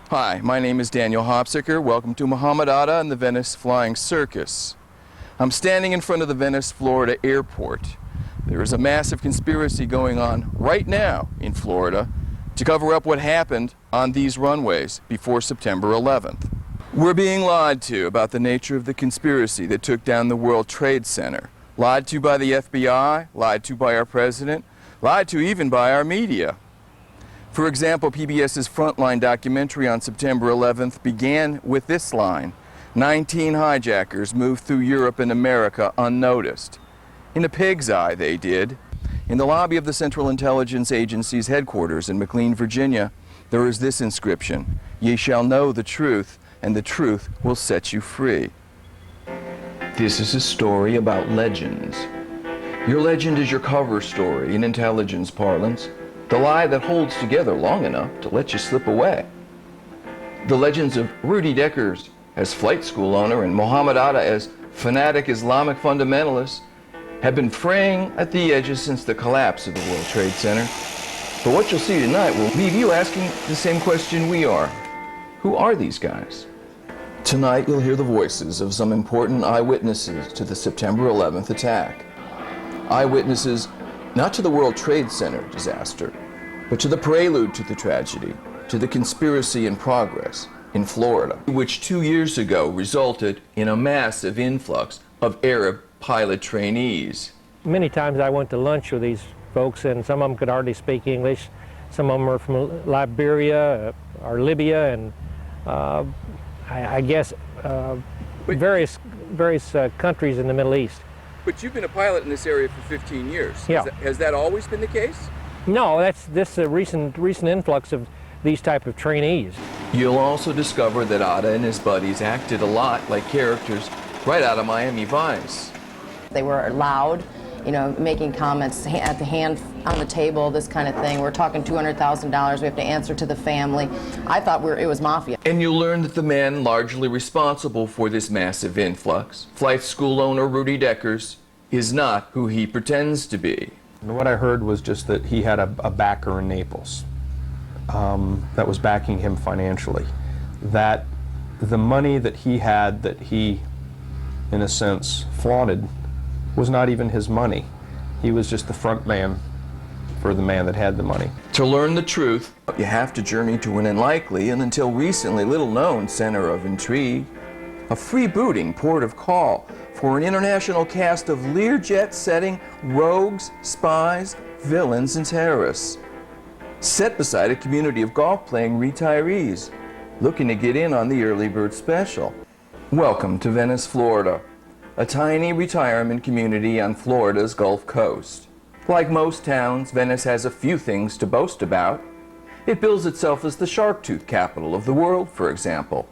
Hi, my name is Daniel Hopsicker. Welcome to Mohammed Atta and the Venice Flying Circus. I'm standing in front of the Venice, Florida airport. There is a massive conspiracy going on right now in Florida to cover up what happened on these runways before September 11th. We're being lied to about the nature of the conspiracy that took down the World Trade Center. Lied to by the FBI, lied to by our president, lied to even by our media. For example, PBS's Frontline documentary on September 11th began with this line: 19 hijackers moved through Europe and America unnoticed. In a pig's eye, they did. In the lobby of the Central Intelligence Agency's headquarters in McLean, Virginia, there is this inscription: "Ye shall know the truth, and the truth will set you free." This is a story about legends. Your legend is your cover story in intelligence parlance. The lie that holds together long enough to let you slip away. The legends of Rudy Deckers as flight school owner and Mohammed Atta as fanatic Islamic fundamentalist have been fraying at the edges since the collapse of the World Trade Center. But what you'll see tonight will leave you asking the same question we are. Who are these guys? Tonight you'll hear the voices of some important eyewitnesses to the September 11th attack. Eyewitnesses not to the World Trade Center disaster, but to the prelude to the tragedy, to the conspiracy in progress in Florida, which 2 years ago resulted in a massive influx of Arab pilot trainees. Many times I went to lunch with these folks, and some of them could hardly speak English. Some of them are from Liberia or Libya, and I guess various countries in the Middle East. But you've been a pilot in this area for 15 years. Yeah. Has that always been the case? No, that's this recent influx of these type of trainees. You'll also discover that Atta and his buddies acted a lot like characters right out of Miami Vice. They were loud, you know, making comments at the hand on the table, this kind of thing. We're talking $200,000. We have to answer to the family. I thought it was mafia. And you'll learn that the man largely responsible for this massive influx, flight school owner Rudy Deckers, is not who he pretends to be. What I heard was just that he had a backer in Naples that was backing him financially. That the money that he had, that he, in a sense, flaunted, was not even his money. He was just the front man for the man that had the money. To learn the truth, you have to journey to an unlikely and until recently little-known center of intrigue, a freebooting port of call for an international cast of Learjet-setting rogues, spies, villains, and terrorists. Set beside a community of golf-playing retirees looking to get in on the early bird special. Welcome to Venice, Florida, a tiny retirement community on Florida's Gulf Coast. Like most towns, Venice has a few things to boast about. It bills itself as the shark tooth capital of the world, for example.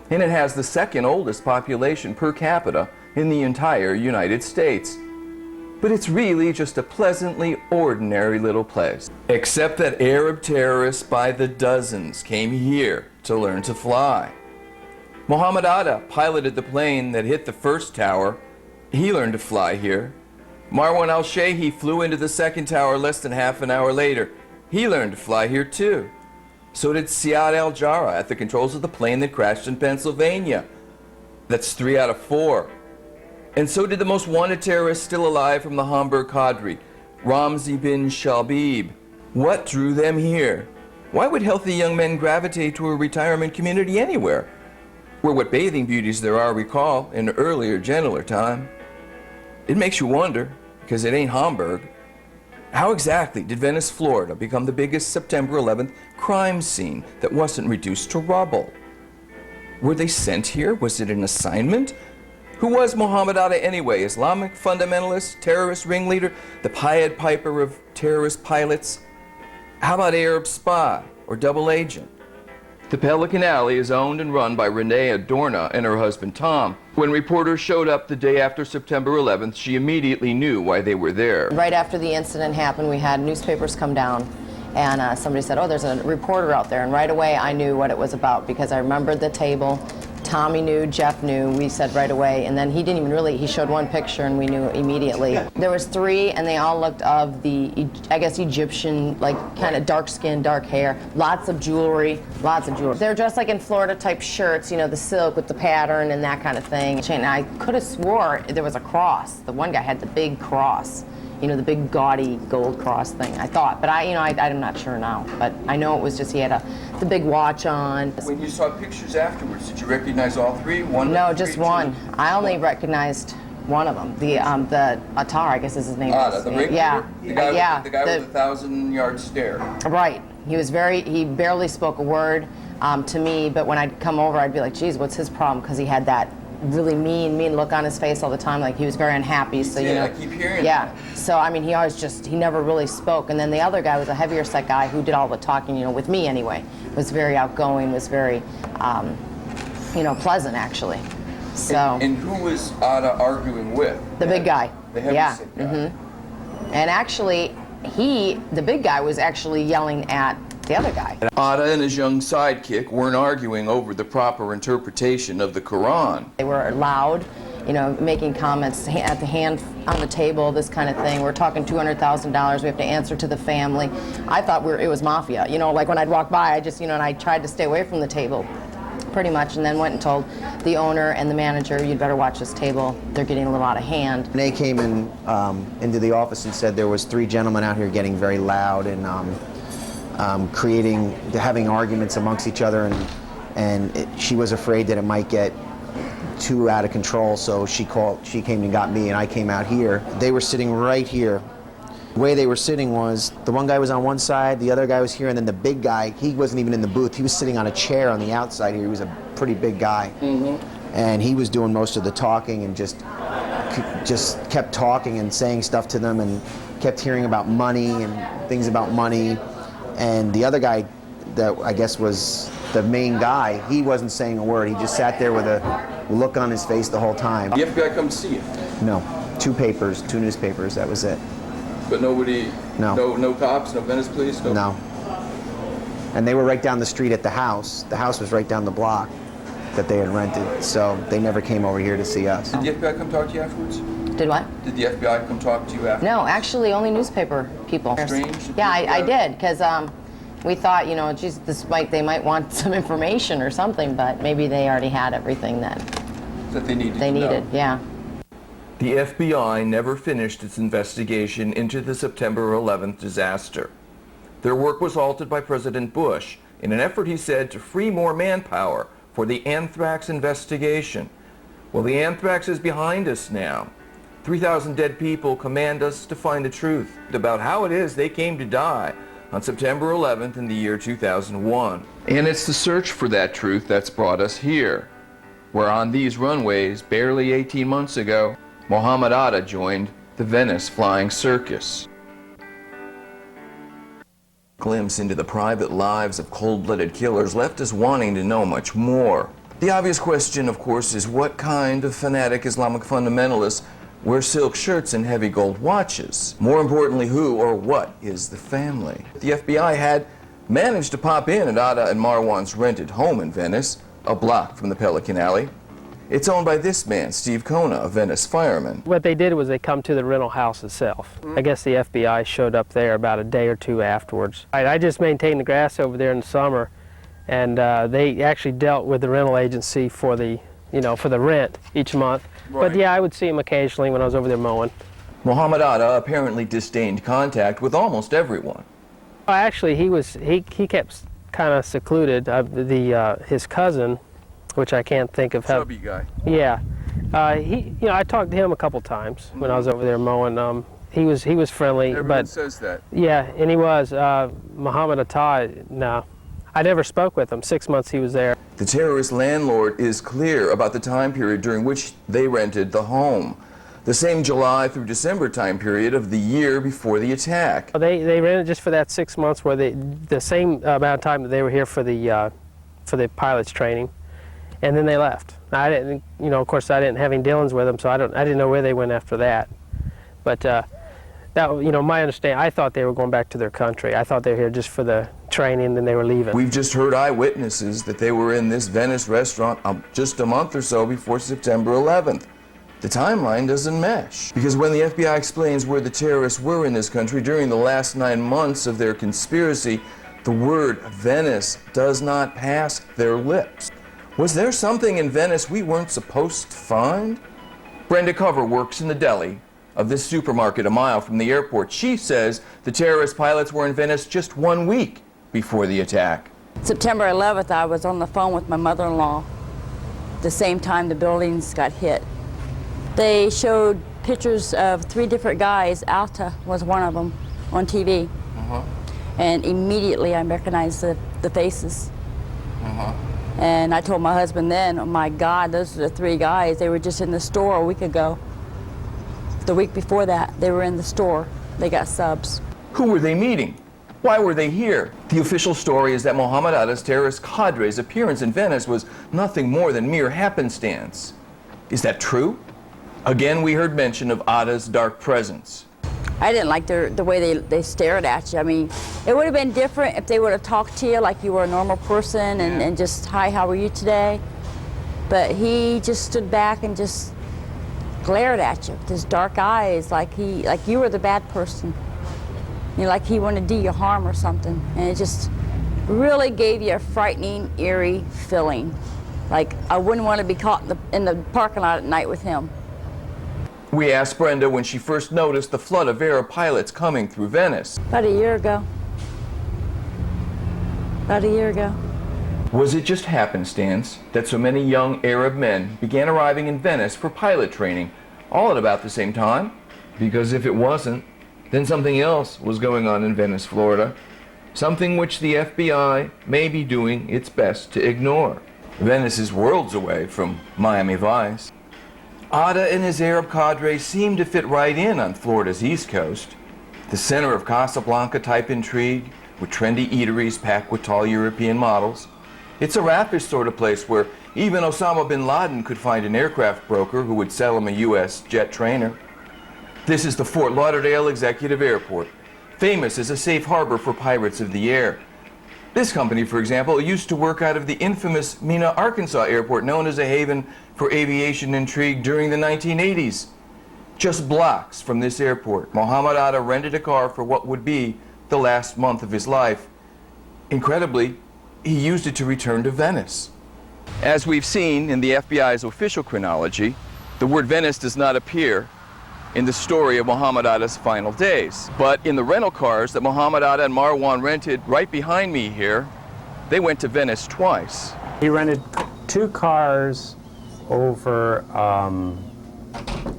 And it has the second oldest population per capita in the entire United States. But it's really just a pleasantly ordinary little place. Except that Arab terrorists by the dozens came here to learn to fly. Mohammed Atta piloted the plane that hit the first tower. He learned to fly here. Marwan al-Shehi flew into the second tower less than half an hour later. He learned to fly here too. So did Siad al-Jarrah at the controls of the plane that crashed in Pennsylvania. That's 3 out of 4. And so did the most wanted terrorist still alive from the Hamburg Cadre, Ramzi bin Shalbib. What drew them here? Why would healthy young men gravitate to a retirement community anywhere? Where what bathing beauties there are recall in an earlier, gentler time. It makes you wonder, because it ain't Hamburg. How exactly did Venice, Florida become the biggest September 11th crime scene that wasn't reduced to rubble? Were they sent here? Was it an assignment? Who was Mohammed Atta anyway? Islamic fundamentalist, terrorist ringleader, the Pied Piper of terrorist pilots? How about Arab spy or double agent? The Pelican Alley is owned and run by Renee Adorna and her husband Tom. When reporters showed up the day after September 11th, she immediately knew why they were there. Right after the incident happened, we had newspapers come down, and somebody said, "Oh, there's a reporter out there." And right away I knew what it was about because I remembered the table Tommy knew, Jeff knew, we said right away, and then he didn't even really, he showed one picture and we knew immediately. There was 3 and they all looked of the, I guess, Egyptian, like kind of dark skin, dark hair, lots of jewelry, lots of jewelry. They're dressed like in Florida type shirts, you know, the silk with the pattern and that kind of thing. And I could have swore there was a cross. The one guy had the big cross. You know, the big gaudy gold cross thing, I thought. But I'm not sure now. But I know it was just he had the big watch on. When you saw pictures afterwards, did you recognize all 3? One? No, just one. I only recognized one of them. The Atta, I guess is his name. Atta, the ringleader? Yeah. The guy, yeah. the guy with the 1,000-yard stare. Right. He barely spoke a word to me, but when I'd come over, I'd be like, geez, what's his problem? Because he had that really mean look on his face all the time, like he was very unhappy. So you know, I keep hearing yeah. that. So I mean, he never really spoke. And then the other guy was a heavier set guy who did all the talking, you know, with me anyway. Was very outgoing, was very, you know, pleasant actually. So. And who was Atta arguing with? The big guy. The heavy set guy. Mm-hmm. And actually, the big guy was actually yelling at the other guy. Atta and his young sidekick weren't arguing over the proper interpretation of the Quran. They were loud, you know, making comments at the hand on the table, this kind of thing. We're talking $200,000. We have to answer to the family. I thought it was mafia. You know, like when I'd walk by, I just, you know, and I tried to stay away from the table, pretty much, and then went and told the owner and the manager, you'd better watch this table. They're getting a little out of hand. And they came in into the office and said there was 3 gentlemen out here getting very loud and having arguments amongst each other, and she was afraid that it might get too out of control, so she came and got me, and I came out here. They were sitting right here. The way they were sitting was, the one guy was on one side, the other guy was here, and then the big guy, he wasn't even in the booth, he was sitting on a chair on the outside here. He was a pretty big guy. Mm-hmm. And he was doing most of the talking and just kept talking and saying stuff to them, and kept hearing about money and things about money. And the other guy, that I guess was the main guy, he wasn't saying a word. He just sat there with a look on his face the whole time. The FBI come to see you? No. 2 newspapers, that was it. But nobody, no cops, no Venice police? No. And they were right down the street at the house. The house was right down the block that they had rented, so they never came over here to see us. Did the FBI come talk to you afterwards? Did what? Did the FBI come talk to you afterwards? No, actually only newspaper people. Strange. Yeah, I did, because we thought, you know, geez, they might want some information or something, but maybe they already had everything that they needed. Yeah. The FBI never finished its investigation into the September 11th disaster. Their work was halted by President Bush in an effort, he said, to free more manpower for the anthrax investigation. Well, the anthrax is behind us now. 3,000 dead people command us to find the truth about how it is they came to die on September 11th in the year 2001. And it's the search for that truth that's brought us here, where on these runways, barely 18 months ago, Mohammed Atta joined the Venice Flying Circus. Glimpse into the private lives of cold-blooded killers left us wanting to know much more. The obvious question, of course, is what kind of fanatic Islamic fundamentalists wear silk shirts and heavy gold watches? More importantly, who or what is the family? The FBI had managed to pop in at Atta and Marwan's rented home in Venice, a block from the Pelican Alley. It's owned by this man, Steve Kona, a Venice fireman. What they did was they come to the rental house itself. I guess the FBI showed up there about a day or 2 afterwards. I just maintained the grass over there in the summer, and they actually dealt with the rental agency for the, for the rent each month. Right. But yeah, I would see him occasionally when I was over there mowing. Mohammed Atta apparently disdained contact with almost everyone. Actually, he kept kind of secluded. His cousin, which I can't think of how. Chubby guy. Yeah, I talked to him a couple times when I was over there mowing. He was friendly. Everyone but says that. Yeah, and he was. Muhammad Atta, no, I never spoke with him. 6 months he was there. The terrorist landlord is clear about the time period during which they rented the home. The same July through December time period of the year before the attack. They rented just for that 6 months, where the same amount of time that they were here for the pilot's training. And then they left. I didn't, of course, I didn't have any dealings with them, so I didn't know where they went after that. But That, you know, my understanding, I thought they were going back to their country. I thought they were here just for the training, and they were leaving. We've just heard eyewitnesses that they were in this Venice restaurant just a month or so before September 11th. The timeline doesn't mesh, because when the FBI explains where the terrorists were in this country during the last 9 months of their conspiracy, the word Venice does not pass their lips. Was there something in Venice we weren't supposed to find? Brenda Cover works in the deli of this supermarket a mile from the airport. She says the terrorist pilots were in Venice just 1 week before the attack. September 11th, I was on the phone with my mother-in-law the same time the buildings got hit. They showed pictures of 3 different guys. Atta was one of them on TV. And immediately I recognized the faces. And I told my husband then, oh my God, those are the 3 guys. They were just in the store a week ago. The week before that, they were in the store. They got subs. Who were they meeting? Why were they here? The official story is that Mohammed Atta's terrorist cadre's appearance in Venice was nothing more than mere happenstance. Is that true? Again, we heard mention of Atta's dark presence. I didn't like the way they stared at you. I mean, it would have been different if they would have talked to you like you were a normal person and just, hi, how are you today? But he just stood back and just glared at you with his dark eyes like you were the bad person. You know, like he wanted to do you harm or something. And it just really gave you a frightening, eerie feeling. Like I wouldn't want to be caught in the parking lot at night with him. We asked Brenda when she first noticed the flood of Arab pilots coming through Venice. About a year ago. About a year ago. Was it just happenstance that so many young Arab men began arriving in Venice for pilot training all at about the same time? Because if it wasn't, then something else was going on in Venice, Florida. Something which the FBI may be doing its best to ignore. Venice is worlds away from Miami Vice. Atta and his Arab cadre seem to fit right in on Florida's East Coast, the center of Casablanca-type intrigue, with trendy eateries packed with tall European models. It's a raffish sort of place where even Osama bin Laden could find an aircraft broker who would sell him a U.S. jet trainer. This is the Fort Lauderdale Executive Airport, famous as a safe harbor for pirates of the air. This company, for example, used to work out of the infamous Mena, Arkansas airport, known as a haven for aviation intrigue during the 1980s. Just blocks from this airport, Mohammed Atta rented a car for what would be the last month of his life. Incredibly, he used it to return to Venice. As we've seen in the FBI's official chronology, the word Venice does not appear in the story of Mohammed Atta's final days. But in the rental cars that Mohammed Atta and Marwan rented right behind me here, they went to Venice twice. He rented 2 cars over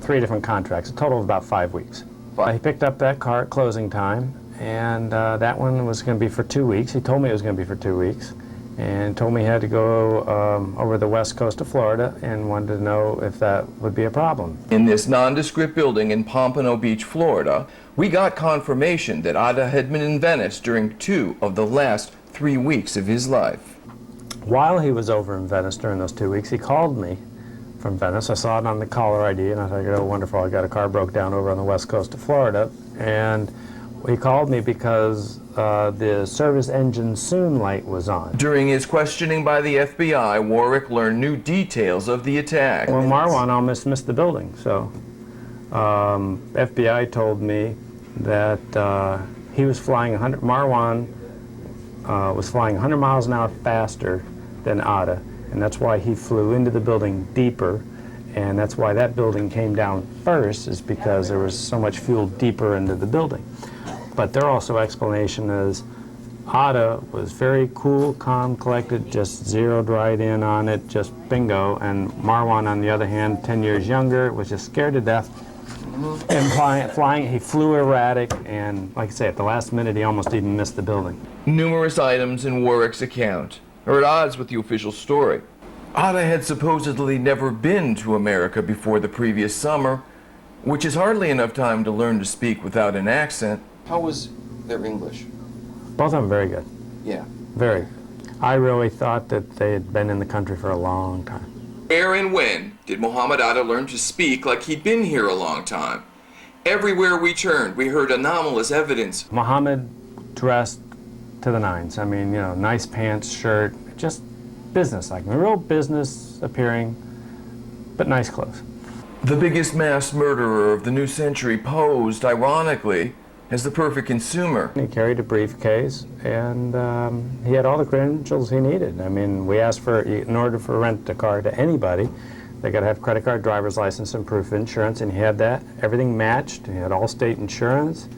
3 different contracts, a total of about 5 weeks. He picked up that car at closing time, and that one was going to be for 2 weeks. He told me it was going to be for 2 weeks, and told me he had to go over the west coast of Florida and wanted to know if that would be a problem. In this nondescript building in Pompano Beach, Florida, we got confirmation that Atta had been in Venice during 2 of the last 3 weeks of his life. While he was over in Venice during those 2 weeks, he called me from Venice. I saw it on the caller ID, and I thought, oh, wonderful, I got a car broke down over on the west coast of Florida. And he called me because the service engine soon light was on. During his questioning by the FBI, Warwick learned new details of the attack. Well, Marwan almost missed the building, so FBI told me that he was flying Marwan was flying 100 miles an hour faster than Atta, and that's why he flew into the building deeper, and that's why that building came down first, is because there was so much fuel deeper into the building. But their also explanation is Atta was very cool, calm, collected, just zeroed right in on it, just bingo. And Marwan, on the other hand, 10 years younger, was just scared to death. And flying, he flew erratic, and like I say, at the last minute, he almost even missed the building. Numerous items in Warwick's account are at odds with the official story. Atta had supposedly never been to America before the previous summer, which is hardly enough time to learn to speak without an accent. How was their English? Both of them very good. Yeah. Very. I really thought that they had been in the country for a long time. Where and when did Mohammed Atta learn to speak like he'd been here a long time? Everywhere we turned, we heard anomalous evidence. Mohammed dressed to the nines. I mean, you know, nice pants, shirt, just business-like, real business appearing, but nice clothes. The biggest mass murderer of the new century posed, ironically, as the perfect consumer. He carried a briefcase, and he had all the credentials he needed. I mean, we asked for, in order to rent a car to anybody, they got to have credit card, driver's license, and proof of insurance, and he had that. Everything matched. He had Allstate insurance.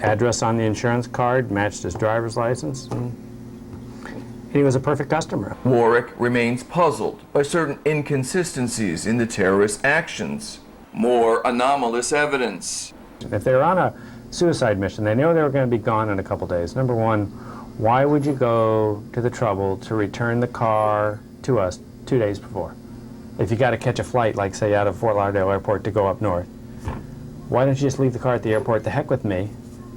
Address on the insurance card matched his driver's license. And he was a perfect customer. Warwick remains puzzled by certain inconsistencies in the terrorist actions. More anomalous evidence. If they were on a suicide mission, they knew they were going to be gone in a couple days. Number one, why would you go to the trouble to return the car to us 2 days before? If you got to catch a flight, like say out of Fort Lauderdale Airport to go up north, why don't you just leave the car at the airport? The heck with me.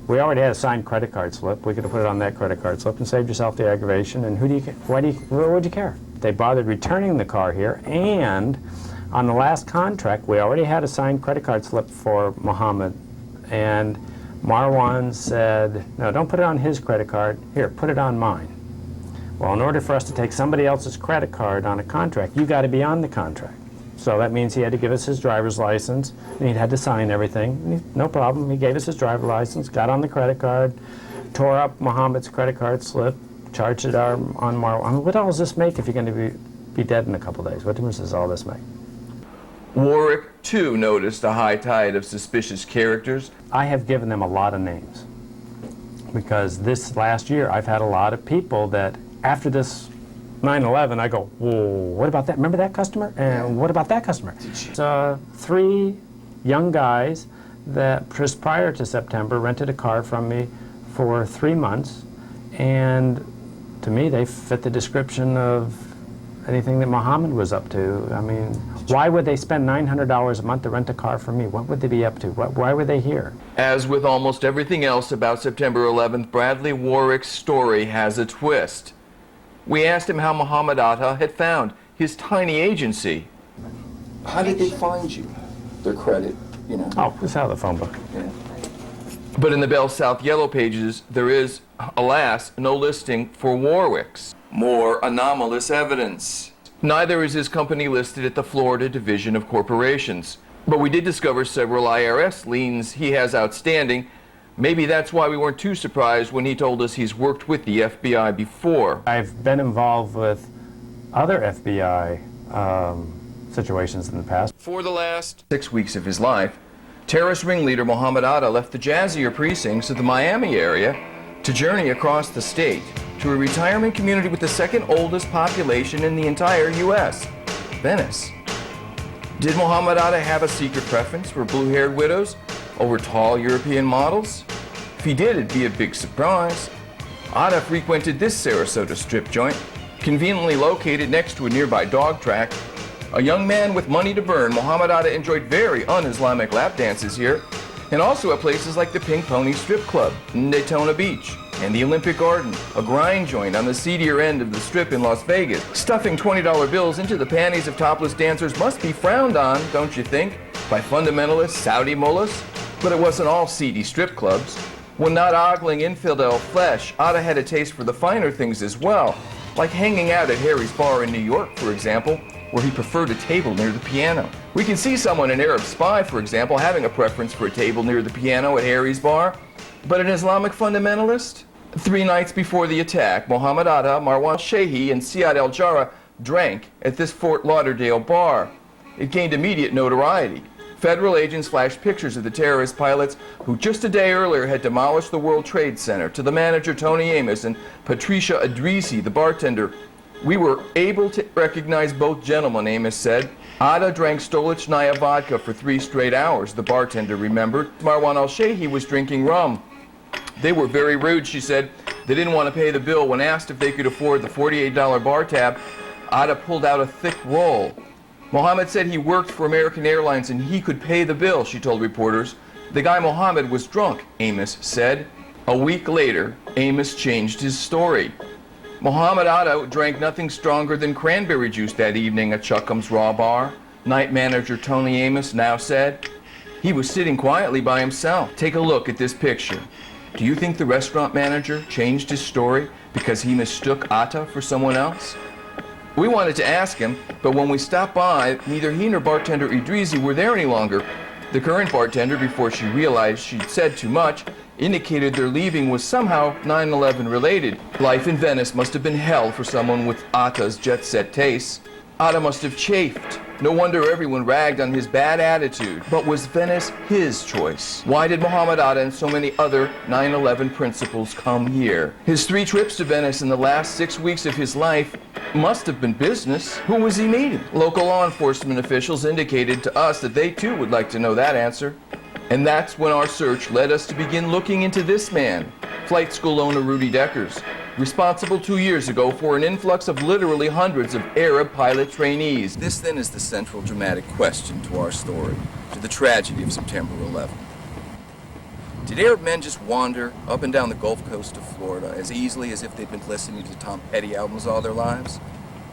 We already had a signed credit card slip. We could have put it on that credit card slip and saved yourself the aggravation. And why would you care? They bothered returning the car here, and on the last contract, we already had a signed credit card slip for Mohammed. And Marwan said, no, don't put it on his credit card. Here, put it on mine. Well, in order for us to take somebody else's credit card on a contract, you got to be on the contract. So that means he had to give us his driver's license, and he had to sign everything. No problem. He gave us his driver's license, got on the credit card, tore up Mohammed's credit card slip, charged it on Marwan. I mean, what all does this make if you're going to be dead in a couple days? What difference does all this make? Warwick, too, noticed a high tide of suspicious characters. I have given them a lot of names because this last year I've had a lot of people that after this 9/11 I go, whoa, what about that? Remember that customer? And what about that customer? So 3 young guys that just prior to September rented a car from me for 3 months, and to me they fit the description of anything that Mohammed was up to. I mean, why would they spend $900 a month to rent a car from me? What would they be up to? Why were they here? As with almost everything else about September 11th, Bradley Warwick's story has a twist. We asked him how Mohammed Atta had found his tiny agency. How did they find you? Their credit, you know? Oh, it's out of the phone book. Yeah. But in the Bell South Yellow Pages, there is, alas, no listing for Warwick's. More anomalous evidence. Neither is his company listed at the Florida Division of Corporations. But we did discover several IRS liens he has outstanding. Maybe that's why we weren't too surprised when he told us he's worked with the FBI before. I've been involved with other FBI situations in the past. For the last 6 weeks of his life, terrorist ringleader Mohammed Atta left the jazzier precincts of the Miami area to journey across the state to a retirement community with the second oldest population in the entire U.S., Venice. Did Mohammed Atta have a secret preference for blue-haired widows over tall European models? If he did, it'd be a big surprise. Atta frequented this Sarasota strip joint, conveniently located next to a nearby dog track. A young man with money to burn, Mohammed Atta enjoyed very un-Islamic lap dances here, and also at places like the Pink Pony Strip Club in Daytona Beach, and the Olympic Garden, a grind joint on the seedier end of the strip in Las Vegas. Stuffing $20 bills into the panties of topless dancers must be frowned on, don't you think, by fundamentalist Saudi mullahs? But it wasn't all seedy strip clubs. When not ogling infidel flesh, Atta had a taste for the finer things as well, like hanging out at Harry's Bar in New York, for example, where he preferred a table near the piano. We can see someone, an Arab spy, for example, having a preference for a table near the piano at Harry's Bar. But an Islamic fundamentalist? 3 nights before the attack, Mohammed Atta, Marwan Shehi, and Siad El-Jarrah drank at this Fort Lauderdale bar. It gained immediate notoriety. Federal agents flashed pictures of the terrorist pilots who just a day earlier had demolished the World Trade Center to the manager Tony Amos and Patricia Adrisi, the bartender. We were able to recognize both gentlemen, Amos said. Atta drank Stolichnaya vodka for 3 straight hours, the bartender remembered. Marwan al-Shehi was drinking rum. They were very rude, she said. They didn't want to pay the bill. When asked if they could afford the $48 bar tab, Atta pulled out a thick roll. Mohammed said he worked for American Airlines and he could pay the bill, she told reporters. The guy Mohammed was drunk, Amos said. A week later, Amos changed his story. Mohammed Atta drank nothing stronger than cranberry juice that evening at Chuckham's Raw Bar, night manager Tony Amos now said. He was sitting quietly by himself. Take a look at this picture. Do you think the restaurant manager changed his story because he mistook Atta for someone else? We wanted to ask him, but when we stopped by, neither he nor bartender Idrisi were there any longer. The current bartender, before she realized she'd said too much, indicated their leaving was somehow 9/11 related. Life in Venice must have been hell for someone with Atta's jet-set tastes. Atta must have chafed. No wonder everyone ragged on his bad attitude. But was Venice his choice? Why did Mohammed Atta and so many other 9/11 principals come here? His 3 trips to Venice in the last 6 weeks of his life must have been business. Who was he meeting? Local law enforcement officials indicated to us that they too would like to know that answer. And that's when our search led us to begin looking into this man, flight school owner Rudy Deckers, responsible 2 years ago for an influx of literally hundreds of Arab pilot trainees. This then is the central dramatic question to our story, to the tragedy of September 11th. Did Arab men just wander up and down the Gulf Coast of Florida as easily as if they'd been listening to Tom Petty albums all their lives?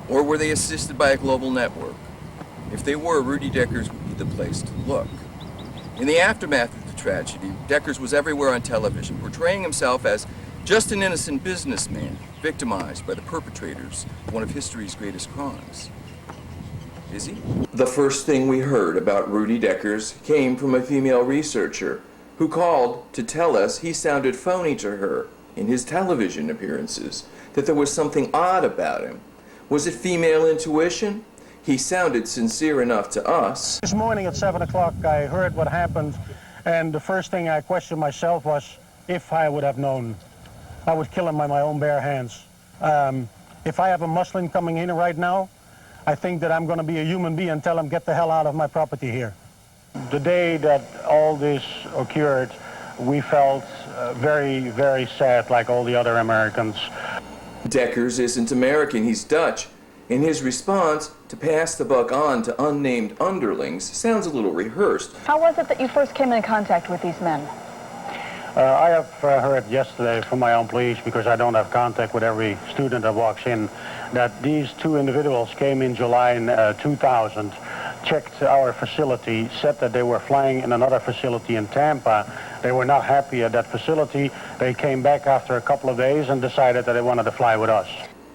Or were they assisted by a global network? If they were, Rudy Deckers would be the place to look. In the aftermath of the tragedy, Deckers was everywhere on television, portraying himself as just an innocent businessman, victimized by the perpetrators of one of history's greatest crimes. Is he? The first thing we heard about Rudy Deckers came from a female researcher who called to tell us he sounded phony to her in his television appearances, that there was something odd about him. Was it female intuition? He sounded sincere enough to us. This morning at 7 o'clock, I heard what happened, and the first thing I questioned myself was if I would have known. I would kill him by my own bare hands. If I have a Muslim coming in right now, I think that I'm going to be a human being and tell him, get the hell out of my property here. The day that all this occurred, we felt very, very sad, like all the other Americans. Deckers isn't American, he's Dutch. And his response to pass the buck on to unnamed underlings sounds a little rehearsed. How was it that you first came in contact with these men? I have heard yesterday from my own police, because I don't have contact with every student that walks in, that these 2 individuals came in July in 2000, checked our facility, said that they were flying in another facility in Tampa. They were not happy at that facility. They came back after a couple of days and decided that they wanted to fly with us.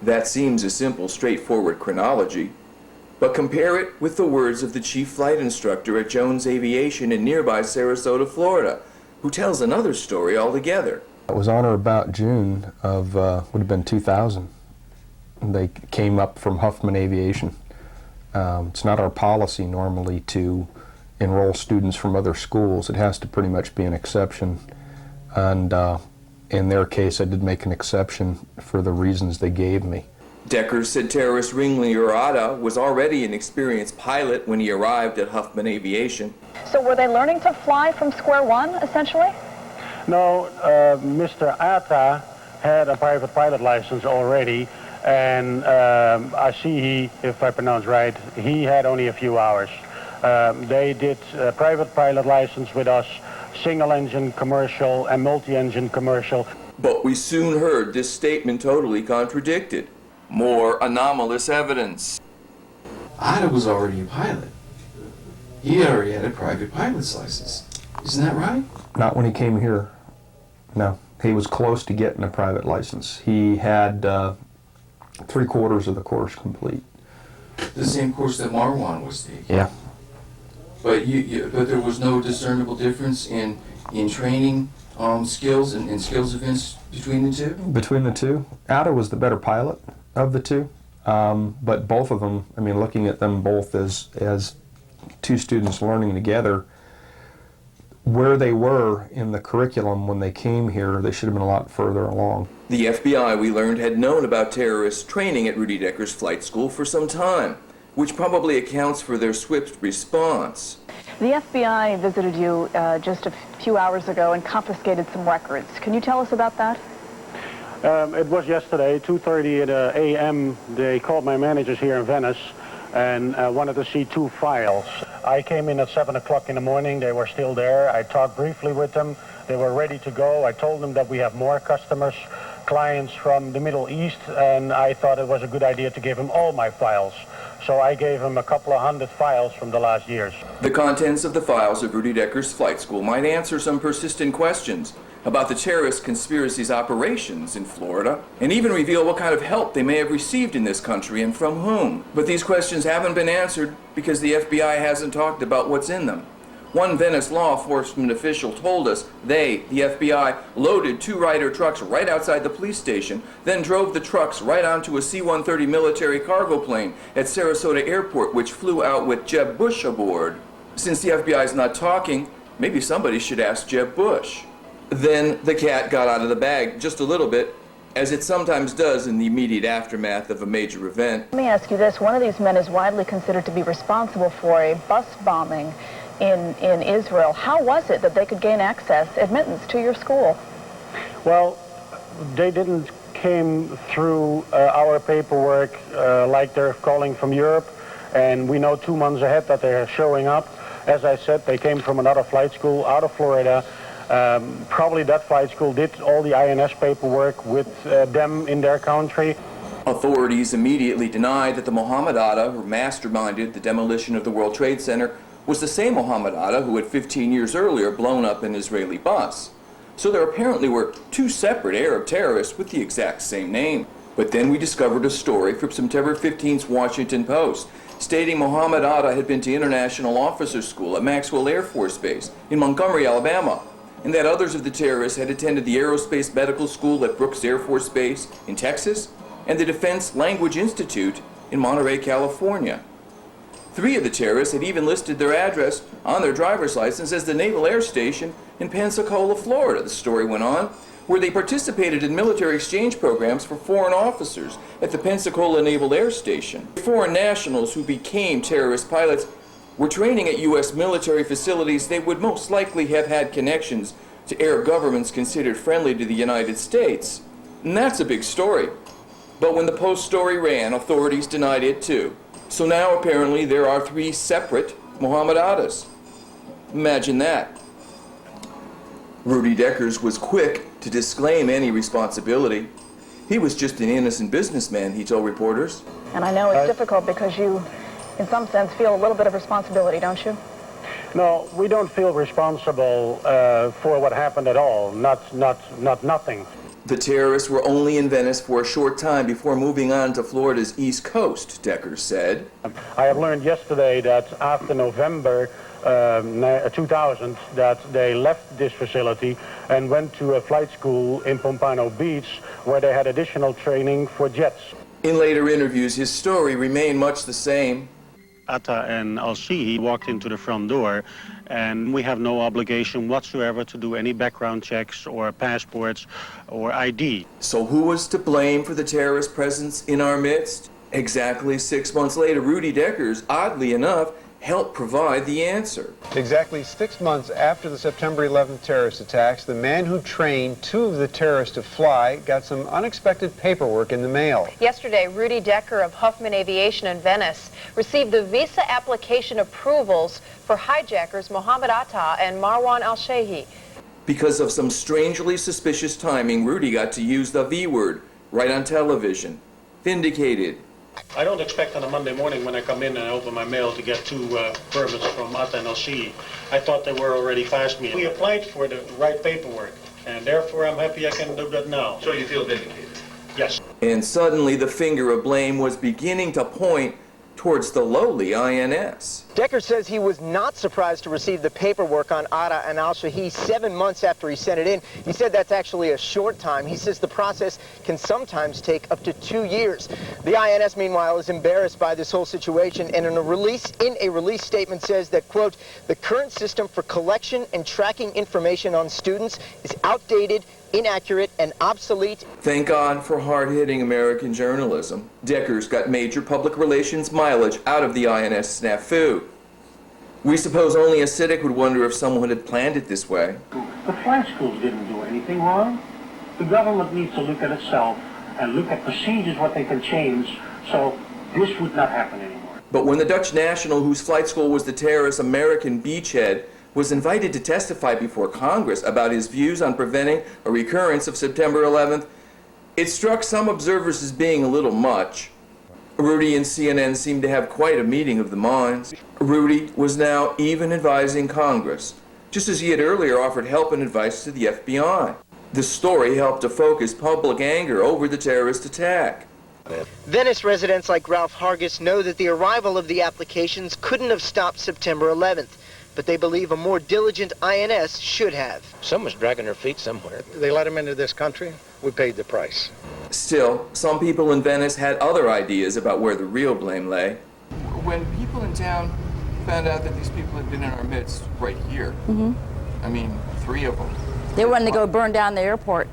That seems a simple, straightforward chronology. But compare it with the words of the chief flight instructor at Jones Aviation in nearby Sarasota, Florida, who tells another story altogether. It was on or about June of, would have been 2000. They came up from Huffman Aviation. It's not our policy normally to enroll students from other schools. It has to pretty much be an exception. And in their case, I did make an exception for the reasons they gave me. Deckers said terrorist ringleader Atta was already an experienced pilot when he arrived at Huffman Aviation. So were they learning to fly from square one, essentially? No, Mr. Atta had a private pilot license already, and I see he, if I pronounce right, he had only a few hours. They did a private pilot license with us, single-engine commercial and multi-engine commercial. But we soon heard this statement totally contradicted. More anomalous evidence. Atta was already a pilot. He already had a private pilot's license. Isn't that right? Not when he came here. No. He was close to getting a private license. He had 3/4 of the course complete. The same course that Marwan was taking. Yeah. But but there was no discernible difference in training skills and skills events between the two? Between the two, Atta was the better pilot of the two, but both of them, I mean, looking at them both as 2 students learning together, where they were in the curriculum when they came here, they should have been a lot further along. The FBI, we learned, had known about terrorist training at Rudy Deckers Flight School for some time, which probably accounts for their swift response. The FBI visited you just a few hours ago and confiscated some records. Can you tell us about that? It was yesterday, 2:30 a.m. They called my managers here in Venice and wanted to see 2 files. I came in at 7 o'clock in the morning. They were still there. I talked briefly with them. They were ready to go. I told them that we have more customers, clients from the Middle East, and I thought it was a good idea to give them all my files. So I gave him a couple of hundred files from the last years. The contents of the files of Rudy Decker's flight school might answer some persistent questions about the terrorist conspiracy's operations in Florida, and even reveal what kind of help they may have received in this country and from whom. But these questions haven't been answered because the FBI hasn't talked about what's in them. One Venice law enforcement official told us they, the FBI, loaded 2 Ryder trucks right outside the police station, then drove the trucks right onto a C-130 military cargo plane at Sarasota Airport, which flew out with Jeb Bush aboard. Since the FBI is not talking, maybe somebody should ask Jeb Bush. Then the cat got out of the bag just a little bit, as it sometimes does in the immediate aftermath of a major event. Let me ask you this. One of these men is widely considered to be responsible for a bus bombing in Israel. How was it that they could gain admittance to your school? Well, they didn't came through our paperwork like they're calling from Europe, and we know 2 months ahead that they're showing up. As I said, they came from another flight school out of Florida. Probably that flight school did all the INS paperwork with them in their country. Authorities immediately denied that the Mohammed Atta, who masterminded the demolition of the World Trade Center, was the same Mohammed Atta who had 15 years earlier blown up an Israeli bus. So there apparently were 2 separate Arab terrorists with the exact same name. But then we discovered a story from September 15th's Washington Post stating Mohammed Atta had been to International Officers School at Maxwell Air Force Base in Montgomery, Alabama, and that others of the terrorists had attended the Aerospace Medical School at Brooks Air Force Base in Texas and the Defense Language Institute in Monterey, California. 3 of the terrorists had even listed their address on their driver's license as the Naval Air Station in Pensacola, Florida, the story went on, where they participated in military exchange programs for foreign officers at the Pensacola Naval Air Station. Foreign nationals who became terrorist pilots were training at U.S. military facilities. They would most likely have had connections to Arab governments considered friendly to the United States. And that's a big story. But when the Post story ran, authorities denied it too. So now apparently there are 3 separate Mohammed Attas. Imagine that. Rudy Deckers was quick to disclaim any responsibility. He was just an innocent businessman, he told reporters. And I know it's difficult because you, in some sense, feel a little bit of responsibility, don't you? No, we don't feel responsible for what happened at all. Not nothing. The terrorists were only in Venice for a short time before moving on to Florida's East Coast, Deckers said. I have learned yesterday that after November 2000 that they left this facility and went to a flight school in Pompano Beach where they had additional training for jets. In later interviews, his story remained much the same. Atta and Al-Shihi walked into the front door, and we have no obligation whatsoever to do any background checks or passports or ID. So who was to blame for the terrorist presence in our midst? Exactly 6 months later, Rudy Deckers, oddly enough, helped provide the answer. Exactly 6 months after the September 11th terrorist attacks, the man who trained 2 of the terrorists to fly got some unexpected paperwork in the mail. Yesterday, Rudy Decker of Huffman Aviation in Venice received the visa application approvals for hijackers Mohammed Atta and Marwan al-Shehi. Because of some strangely suspicious timing, Rudy got to use the V word right on television. Vindicated. I don't expect on a Monday morning when I come in and I open my mail to get 2 permits from Atta and Al-Shihi. I thought they were already past me. We applied for the right paperwork, and therefore I'm happy I can do that now. So you feel vindicated? Yes. And suddenly the finger of blame was beginning to point towards the lowly INS. Decker says he was not surprised to receive the paperwork on Atta and al-Shehi 7 months after he sent it in. He said that's actually a short time. He says the process can sometimes take up to 2 years. The INS, meanwhile, is embarrassed by this whole situation, and in a release statement says that, quote, the current system for collection and tracking information on students is outdated, inaccurate, and obsolete. Thank God for hard-hitting American journalism. Deckers got major public relations mileage out of the INS snafu. We suppose only a cynic would wonder if someone had planned it this way. The flight schools didn't do anything wrong. The government needs to look at itself and look at procedures, what they can change, so this would not happen anymore. But when the Dutch national whose flight school was the terrorist American beachhead was invited to testify before Congress about his views on preventing a recurrence of September 11th, it struck some observers as being a little much. Rudy and CNN seemed to have quite a meeting of the minds. Rudy was now even advising Congress, just as he had earlier offered help and advice to the FBI. The story helped to focus public anger over the terrorist attack. Venice residents like Ralph Hargis know that the arrival of the applications couldn't have stopped September 11th, but they believe a more diligent INS should have. Someone's dragging their feet somewhere. They let him into this country. We paid the price. Still, some people in Venice had other ideas about where the real blame lay. When people in town found out that these people had been in our midst right here, I mean, 3 of them. They wanted to go burn down the airport.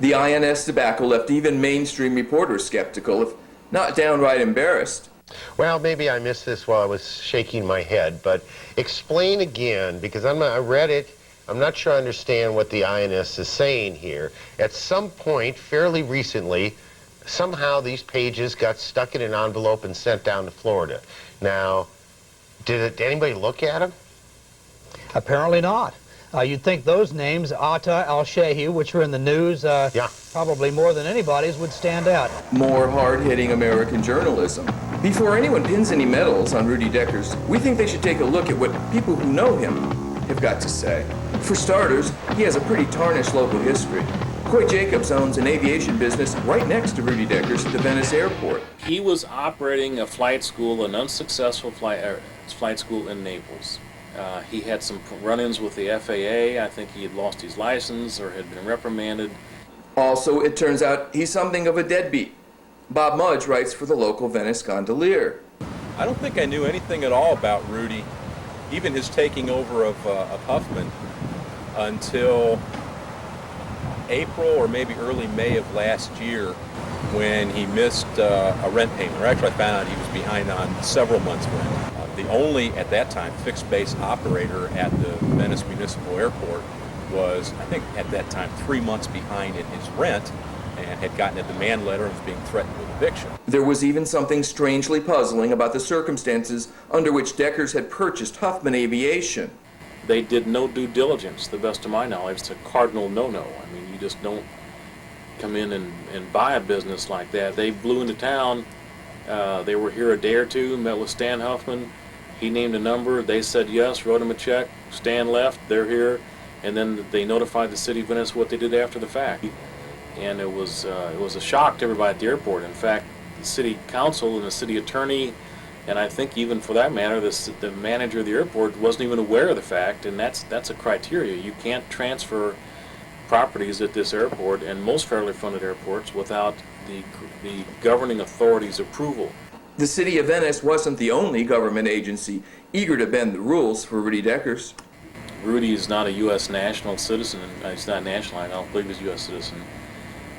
The INS debacle left even mainstream reporters skeptical, if not downright embarrassed. Well, maybe I missed this while I was shaking my head, but explain again, because I read it. I'm not sure I understand what the INS is saying here. At some point, fairly recently, somehow these pages got stuck in an envelope and sent down to Florida. Now, did anybody look at them? Apparently not. You'd think those names, Atta, Al-Shehi, which are in the news, probably more than anybody's, would stand out. More hard-hitting American journalism. Before anyone pins any medals on Rudy Deckers, we think they should take a look at what people who know him have got to say. For starters, he has a pretty tarnished local history. Coy Jacobs owns an aviation business right next to Rudy Deckers at the Venice airport. He was operating a flight school, an unsuccessful flight school in Naples. He had some run-ins with the FAA. I think he had lost his license or had been reprimanded. Also, it turns out he's something of a deadbeat. Bob Mudge writes for the local Venice Gondolier. I don't think I knew anything at all about Rudy, even his taking over of Huffman, until April or maybe early May of last year, when he missed a rent payment. Or actually, I found out he was behind on several months' rent. The only, at that time, fixed-base operator at the Venice Municipal Airport was, I think, at that time, 3 months behind in his rent, and had gotten a demand letter and was being threatened with eviction. There was even something strangely puzzling about the circumstances under which Deckers had purchased Huffman Aviation. They did no due diligence, to the best of my knowledge. It's a cardinal no-no. I mean, you just don't come in and buy a business like that. They blew into town. They were here a day or two, met with Stan Huffman. He named a number. They said yes, wrote him a check. Stan left. They're here. And then they notified the city of Venice what they did after the fact. And it was a shock to everybody at the airport. In fact, the city council and the city attorney, and I think even for that matter, the manager of the airport wasn't even aware of the fact, and that's a criteria. You can't transfer properties at this airport and most federally funded airports without the governing authority's approval. The city of Venice wasn't the only government agency eager to bend the rules for Rudy Deckers. Rudy is not a U.S. national citizen. He's not national. I don't believe he's a U.S. citizen.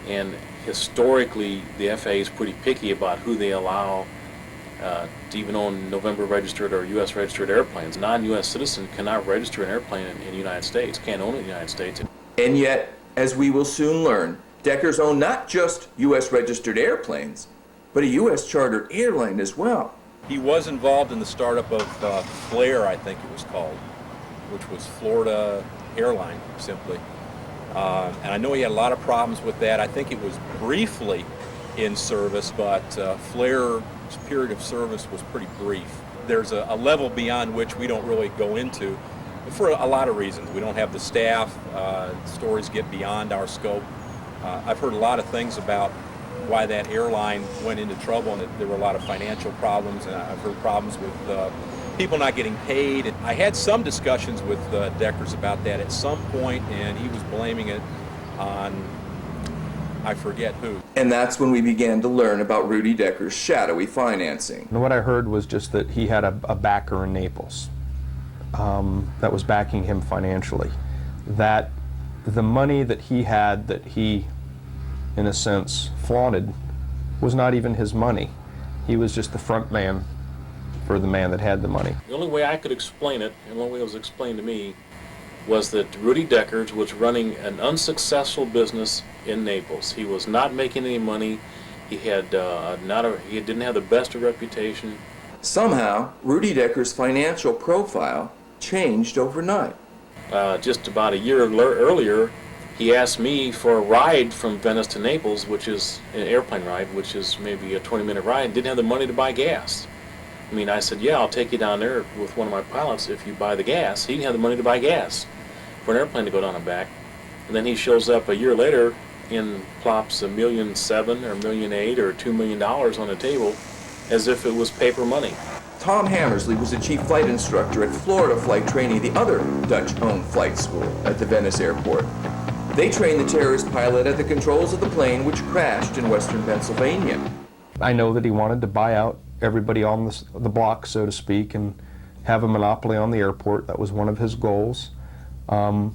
And historically, the FAA is pretty picky about who they allow to even own November registered or U.S. registered airplanes. A non-U.S. citizen cannot register an airplane in the United States, can't own it in the United States. And yet, as we will soon learn, Deckers owned not just U.S. registered airplanes, but a U.S. chartered airline as well. He was involved in the startup of Flair, I think it was called, which was Florida Airline, simply. And I know he had a lot of problems with that. I think it was briefly in service, but Flair's period of service was pretty brief. There's a level beyond which we don't really go into for a lot of reasons. We don't have the staff. Stories get beyond our scope. I've heard a lot of things about why that airline went into trouble, and that there were a lot of financial problems, and I've heard problems with people not getting paid. And I had some discussions with Deckers about that at some point, and he was blaming it on, I forget who. And that's when we began to learn about Rudy Deckers' shadowy financing. And what I heard was just that he had a backer in Naples that was backing him financially. That the money that he had, that he, in a sense, flaunted, was not even his money. He was just the front man for the man that had the money. The only way I could explain it, and the only way it was explained to me, was that Rudy Deckers was running an unsuccessful business in Naples. He was not making any money. He had he didn't have the best of reputation. Somehow, Rudy Deckers' financial profile changed overnight. Just about a year earlier, he asked me for a ride from Venice to Naples, which is an airplane ride, which is maybe a 20-minute ride, and didn't have the money to buy gas. I mean, I said, yeah, I'll take you down there with one of my pilots if you buy the gas. He didn't have the money to buy gas for an airplane to go down and back. And then he shows up a year later and plops $1.7 million or $1.8 million or $2 million on the table as if it was paper money. Tom Hammersley was the chief flight instructor at Florida Flight Training, the other Dutch-owned flight school at the Venice airport. They trained the terrorist pilot at the controls of the plane which crashed in western Pennsylvania. I know that he wanted to buy out everybody on the block, so to speak, and have a monopoly on the airport. That was one of his goals. And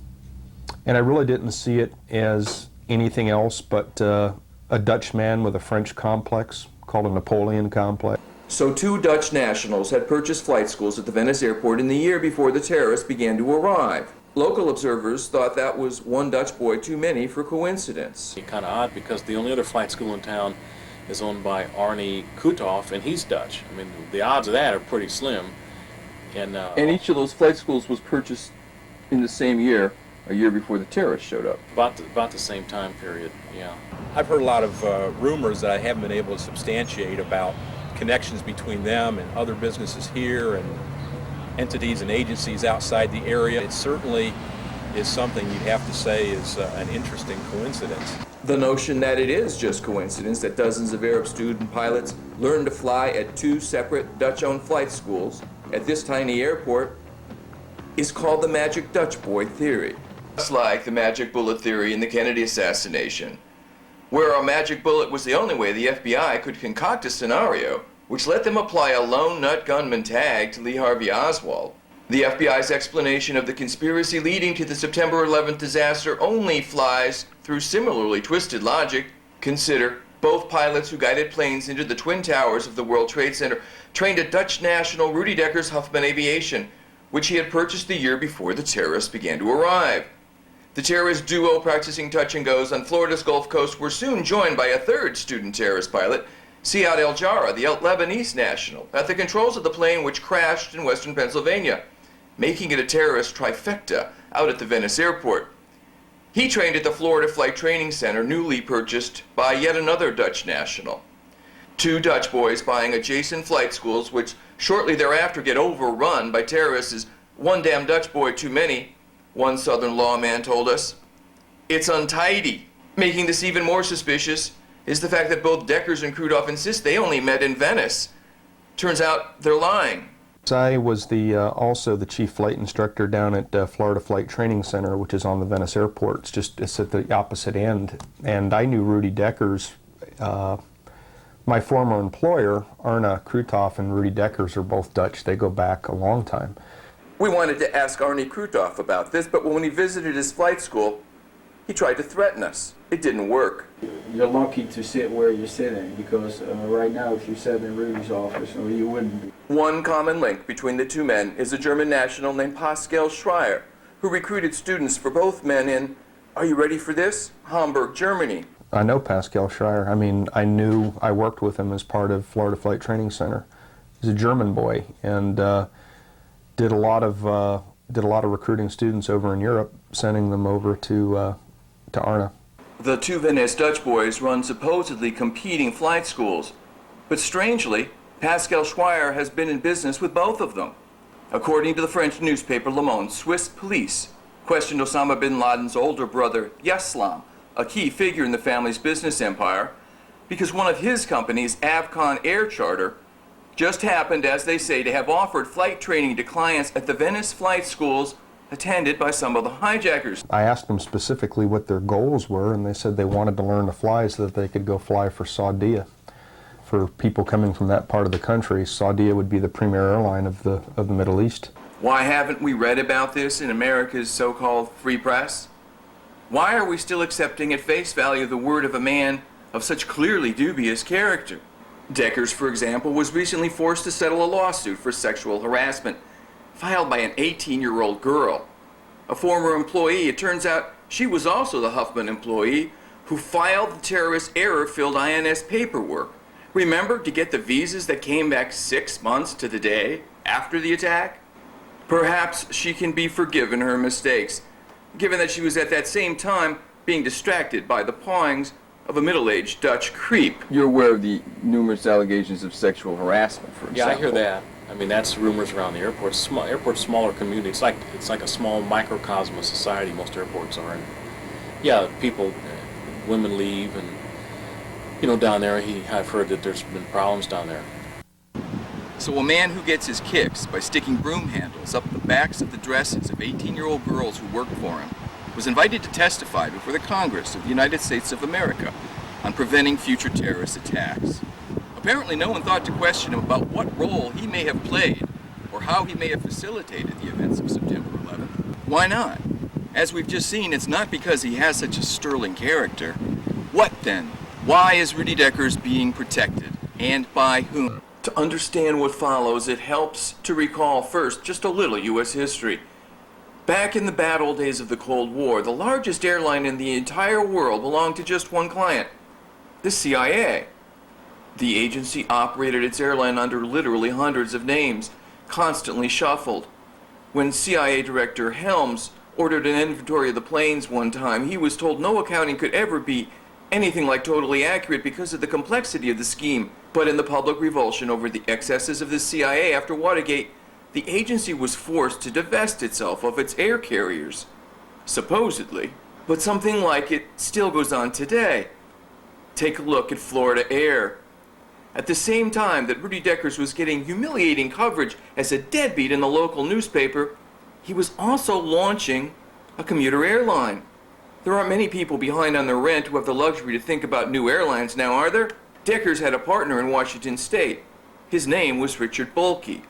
I really didn't see it as anything else but a Dutchman with a French complex called a Napoleon complex. So 2 Dutch nationals had purchased flight schools at the Venice airport in the year before the terrorists began to arrive. Local observers thought that was one Dutch boy too many for coincidence. It's kind of odd because the only other flight school in town is owned by Arnie Kuthoff, and he's Dutch. I mean, the odds of that are pretty slim. And each of those flight schools was purchased in the same year, a year before the terrorists showed up. About the same time period, yeah. I've heard a lot of rumors that I haven't been able to substantiate about connections between them and other businesses here and entities and agencies outside the area. It certainly is something you'd have to say is an interesting coincidence. The notion that it is just coincidence that dozens of Arab student pilots learned to fly at 2 separate Dutch-owned flight schools at this tiny airport is called the magic Dutch boy theory. Just like the magic bullet theory in the Kennedy assassination, where a magic bullet was the only way the FBI could concoct a scenario which let them apply a lone nut gunman tag to Lee Harvey Oswald. The FBI's explanation of the conspiracy leading to the September 11th disaster only flies through similarly twisted logic. Consider both pilots who guided planes into the Twin Towers of the World Trade Center trained at Dutch national Rudy Decker's Huffman Aviation, which he had purchased the year before the terrorists began to arrive. The terrorist duo practicing touch and goes on Florida's Gulf Coast were soon joined by a third student terrorist pilot, Siad El Jarrah, the Lebanese national, at the controls of the plane which crashed in western Pennsylvania, making it a terrorist trifecta out at the Venice airport. He trained at the Florida Flight Training Center, newly purchased by yet another Dutch national. 2 Dutch boys buying adjacent flight schools, which shortly thereafter get overrun by terrorists as one damn Dutch boy too many, one Southern lawman told us. It's untidy. Making this even more suspicious is the fact that both Deckers and Kuthoff insist they only met in Venice. Turns out they're lying. I was also the chief flight instructor down at Florida Flight Training Center, which is on the Venice airport. It's at the opposite end. And I knew Rudy Deckers. My former employer, Arne Kuthoff, and Rudy Deckers are both Dutch. They go back a long time. We wanted to ask Arnie Kuthoff about this, but when he visited his flight school, he tried to threaten us. It didn't work. You're lucky to sit where you're sitting, because right now if you sat in Rudy's office, you wouldn't be. One common link between the 2 men is a German national named Pascal Schreier, who recruited students for both men in, are you ready for this? Hamburg, Germany. I know Pascal Schreier. I mean, I worked with him as part of Florida Flight Training Center. He's a German boy and did a lot of recruiting students over in Europe, sending them over to Arne. The 2 Venice Dutch boys run supposedly competing flight schools, but strangely, Pascal Schreier has been in business with both of them. According to the French newspaper Le Monde, Swiss police questioned Osama bin Laden's older brother, Yeslam, a key figure in the family's business empire, because one of his companies, Avcon Air Charter, just happened, as they say, to have offered flight training to clients at the Venice flight schools attended by some of the hijackers. I asked them specifically what their goals were, and they said they wanted to learn to fly so that they could go fly for Saudia. For people coming from that part of the country, Saudia would be the premier airline of the Middle East. Why haven't we read about this in America's so-called free press? Why are we still accepting at face value the word of a man of such clearly dubious character? Deckers, for example, was recently forced to settle a lawsuit for sexual harassment filed by an 18-year-old girl. A former employee, it turns out she was also the Huffman employee who filed the terrorist error-filled INS paperwork. Remember, to get the visas that came back 6 months to the day after the attack? Perhaps she can be forgiven her mistakes, given that she was at that same time being distracted by the pawings of a middle-aged Dutch creep. You're aware of the numerous allegations of sexual harassment, for example. Yeah, I hear that. I mean, that's rumors around the airport. Airport's smaller community. It's like a small microcosm of society. Most airports are. And yeah, people, women leave, and down there, I've heard that there's been problems down there. So a man who gets his kicks by sticking broom handles up the backs of the dresses of 18-year-old girls who work for him was invited to testify before the Congress of the United States of America on preventing future terrorist attacks. Apparently no one thought to question him about what role he may have played or how he may have facilitated the events of September 11th. Why not? As we've just seen, it's not because he has such a sterling character. What then? Why is Rudy Deckers being protected, and by whom? To understand what follows, it helps to recall first just a little U.S. history. Back in the bad old days of the Cold War, the largest airline in the entire world belonged to just one client, the CIA. The agency operated its airline under literally hundreds of names, constantly shuffled. When CIA Director Helms ordered an inventory of the planes one time, he was told no accounting could ever be anything like totally accurate because of the complexity of the scheme. But in the public revulsion over the excesses of the CIA after Watergate, the agency was forced to divest itself of its air carriers, supposedly. But something like it still goes on today. Take a look at Florida Air. At the same time that Rudy Deckers was getting humiliating coverage as a deadbeat in the local newspaper, he was also launching a commuter airline. There aren't many people behind on their rent who have the luxury to think about new airlines now, are there? Deckers had a partner in Washington State. His name was Richard Bolke.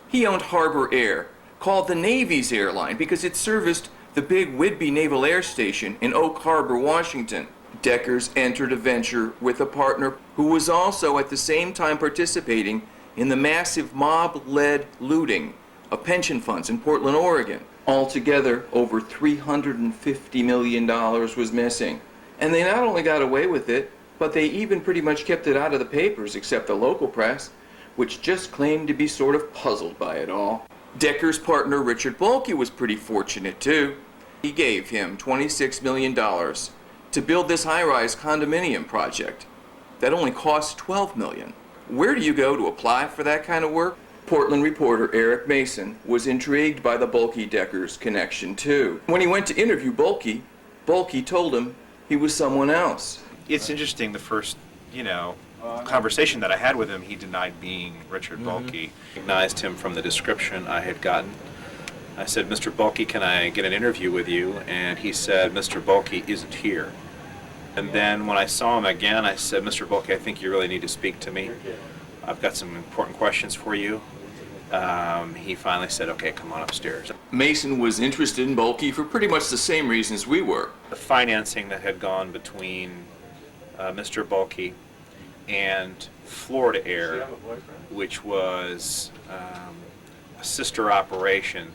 He owned Harbor Air, called the Navy's airline because it serviced the big Whidbey Naval Air Station in Oak Harbor, Washington. Deckers entered a venture with a partner who was also at the same time participating in the massive mob-led looting of pension funds in Portland, Oregon. Altogether, over $350 million was missing. And they not only got away with it, but they even pretty much kept it out of the papers, except the local press, which just claimed to be sort of puzzled by it all. Deckers' partner Richard Bolke was pretty fortunate too. He gave him $26 million to build this high-rise condominium project that only cost $12 million. Where do you go to apply for that kind of work? Portland reporter Eric Mason was intrigued by the Bolke-Deckers connection too. When he went to interview Bolke, Bolke told him he was someone else. It's interesting, the first, conversation that I had with him, he denied being Richard Bolke. Recognized him from the description I had gotten. I said, Mr. Bolke, can I get an interview with you? And he said, Mr. Bolke isn't here. And then when I saw him again, I said, Mr. Bolke, I think you really need to speak to me. I've got some important questions for you. He finally said, okay, come on upstairs. Mason was interested in Bolke for pretty much the same reasons we were. The financing that had gone between Mr. Bolke and Florida Air, which was a sister operation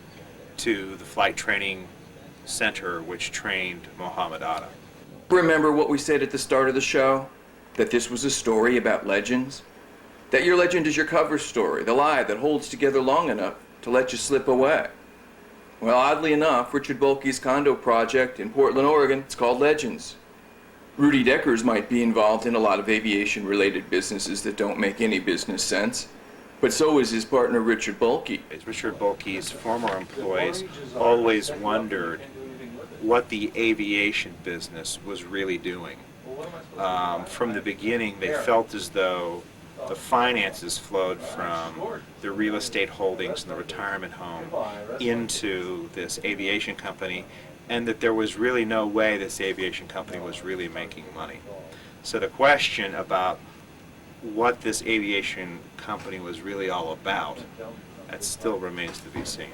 to the flight training center which trained Mohammed Atta. Remember what we said at the start of the show? That this was a story about legends? That your legend is your cover story, the lie that holds together long enough to let you slip away. Well, oddly enough, Richard Bolke's condo project in Portland, Oregon, it's called Legends. Rudy Deckers might be involved in a lot of aviation-related businesses that don't make any business sense, but so is his partner Richard Bolke. Richard Bolke's former employees always wondered what the aviation business was really doing. From the beginning, they felt as though the finances flowed from the real estate holdings and the retirement home into this aviation company, and that there was really no way this aviation company was really making money. So the question about what this aviation company was really all about, that still remains to be seen.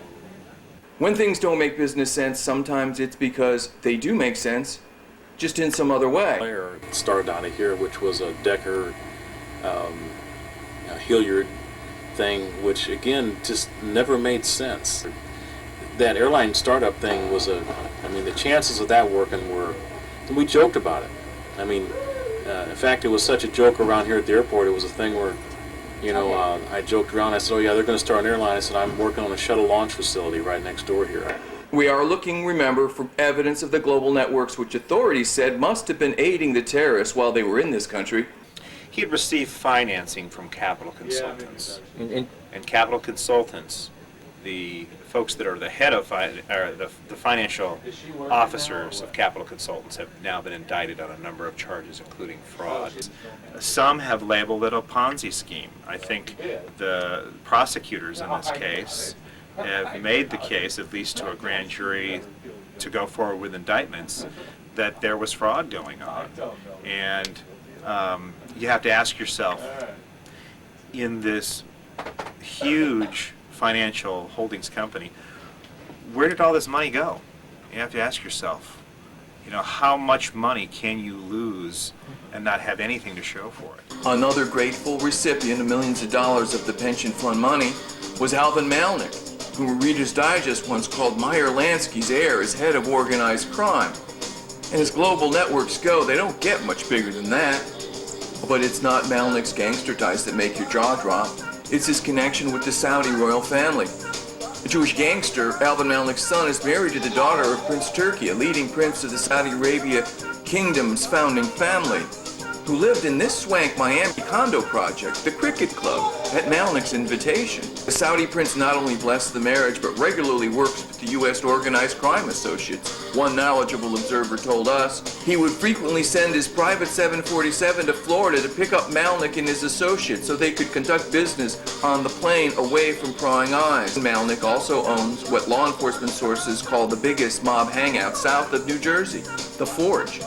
When things don't make business sense, sometimes it's because they do make sense, just in some other way. It started out of here, which was a Decker Hilliard thing, which again just never made sense. That airline startup thing was the chances of that working were, and we joked about it. In fact, it was such a joke around here at the airport. It was a thing where, I joked around. I said, oh yeah, they're going to start an airline. I said, I'm working on a shuttle launch facility right next door here. We are looking, remember, for evidence of the global networks which authorities said must have been aiding the terrorists while they were in this country. He had received financing from capital consultants. And capital consultants, the folks that are the head of the financial officers of capital consultants, have now been indicted on a number of charges, including fraud. Some have labeled it a Ponzi scheme. I think the prosecutors in this case have made the case, at least to a grand jury, to go forward with indictments, that there was fraud going on. And you have to ask yourself, in this huge financial holdings company, where did all this money go? You have to ask yourself, how much money can you lose and not have anything to show for it? Another grateful recipient of millions of dollars of the pension fund money was Alvin Malnick, whom Reader's Digest once called Meyer Lansky's heir as head of organized crime. And as global networks go, they don't get much bigger than that. But it's not Malnick's gangster ties that make your jaw drop. It's his connection with the Saudi royal family. A Jewish gangster, Alvin Malnick's son, is married to the daughter of Prince Turki, a leading prince of the Saudi Arabia kingdom's founding family, who lived in this swank Miami condo project, the Cricket Club, at Malnick's invitation. The Saudi prince not only blessed the marriage, but regularly works with the U.S. organized crime associates. One knowledgeable observer told us he would frequently send his private 747 to Florida to pick up Malnick and his associates so they could conduct business on the plane away from prying eyes. Malnick also owns what law enforcement sources call the biggest mob hangout south of New Jersey, the Forge,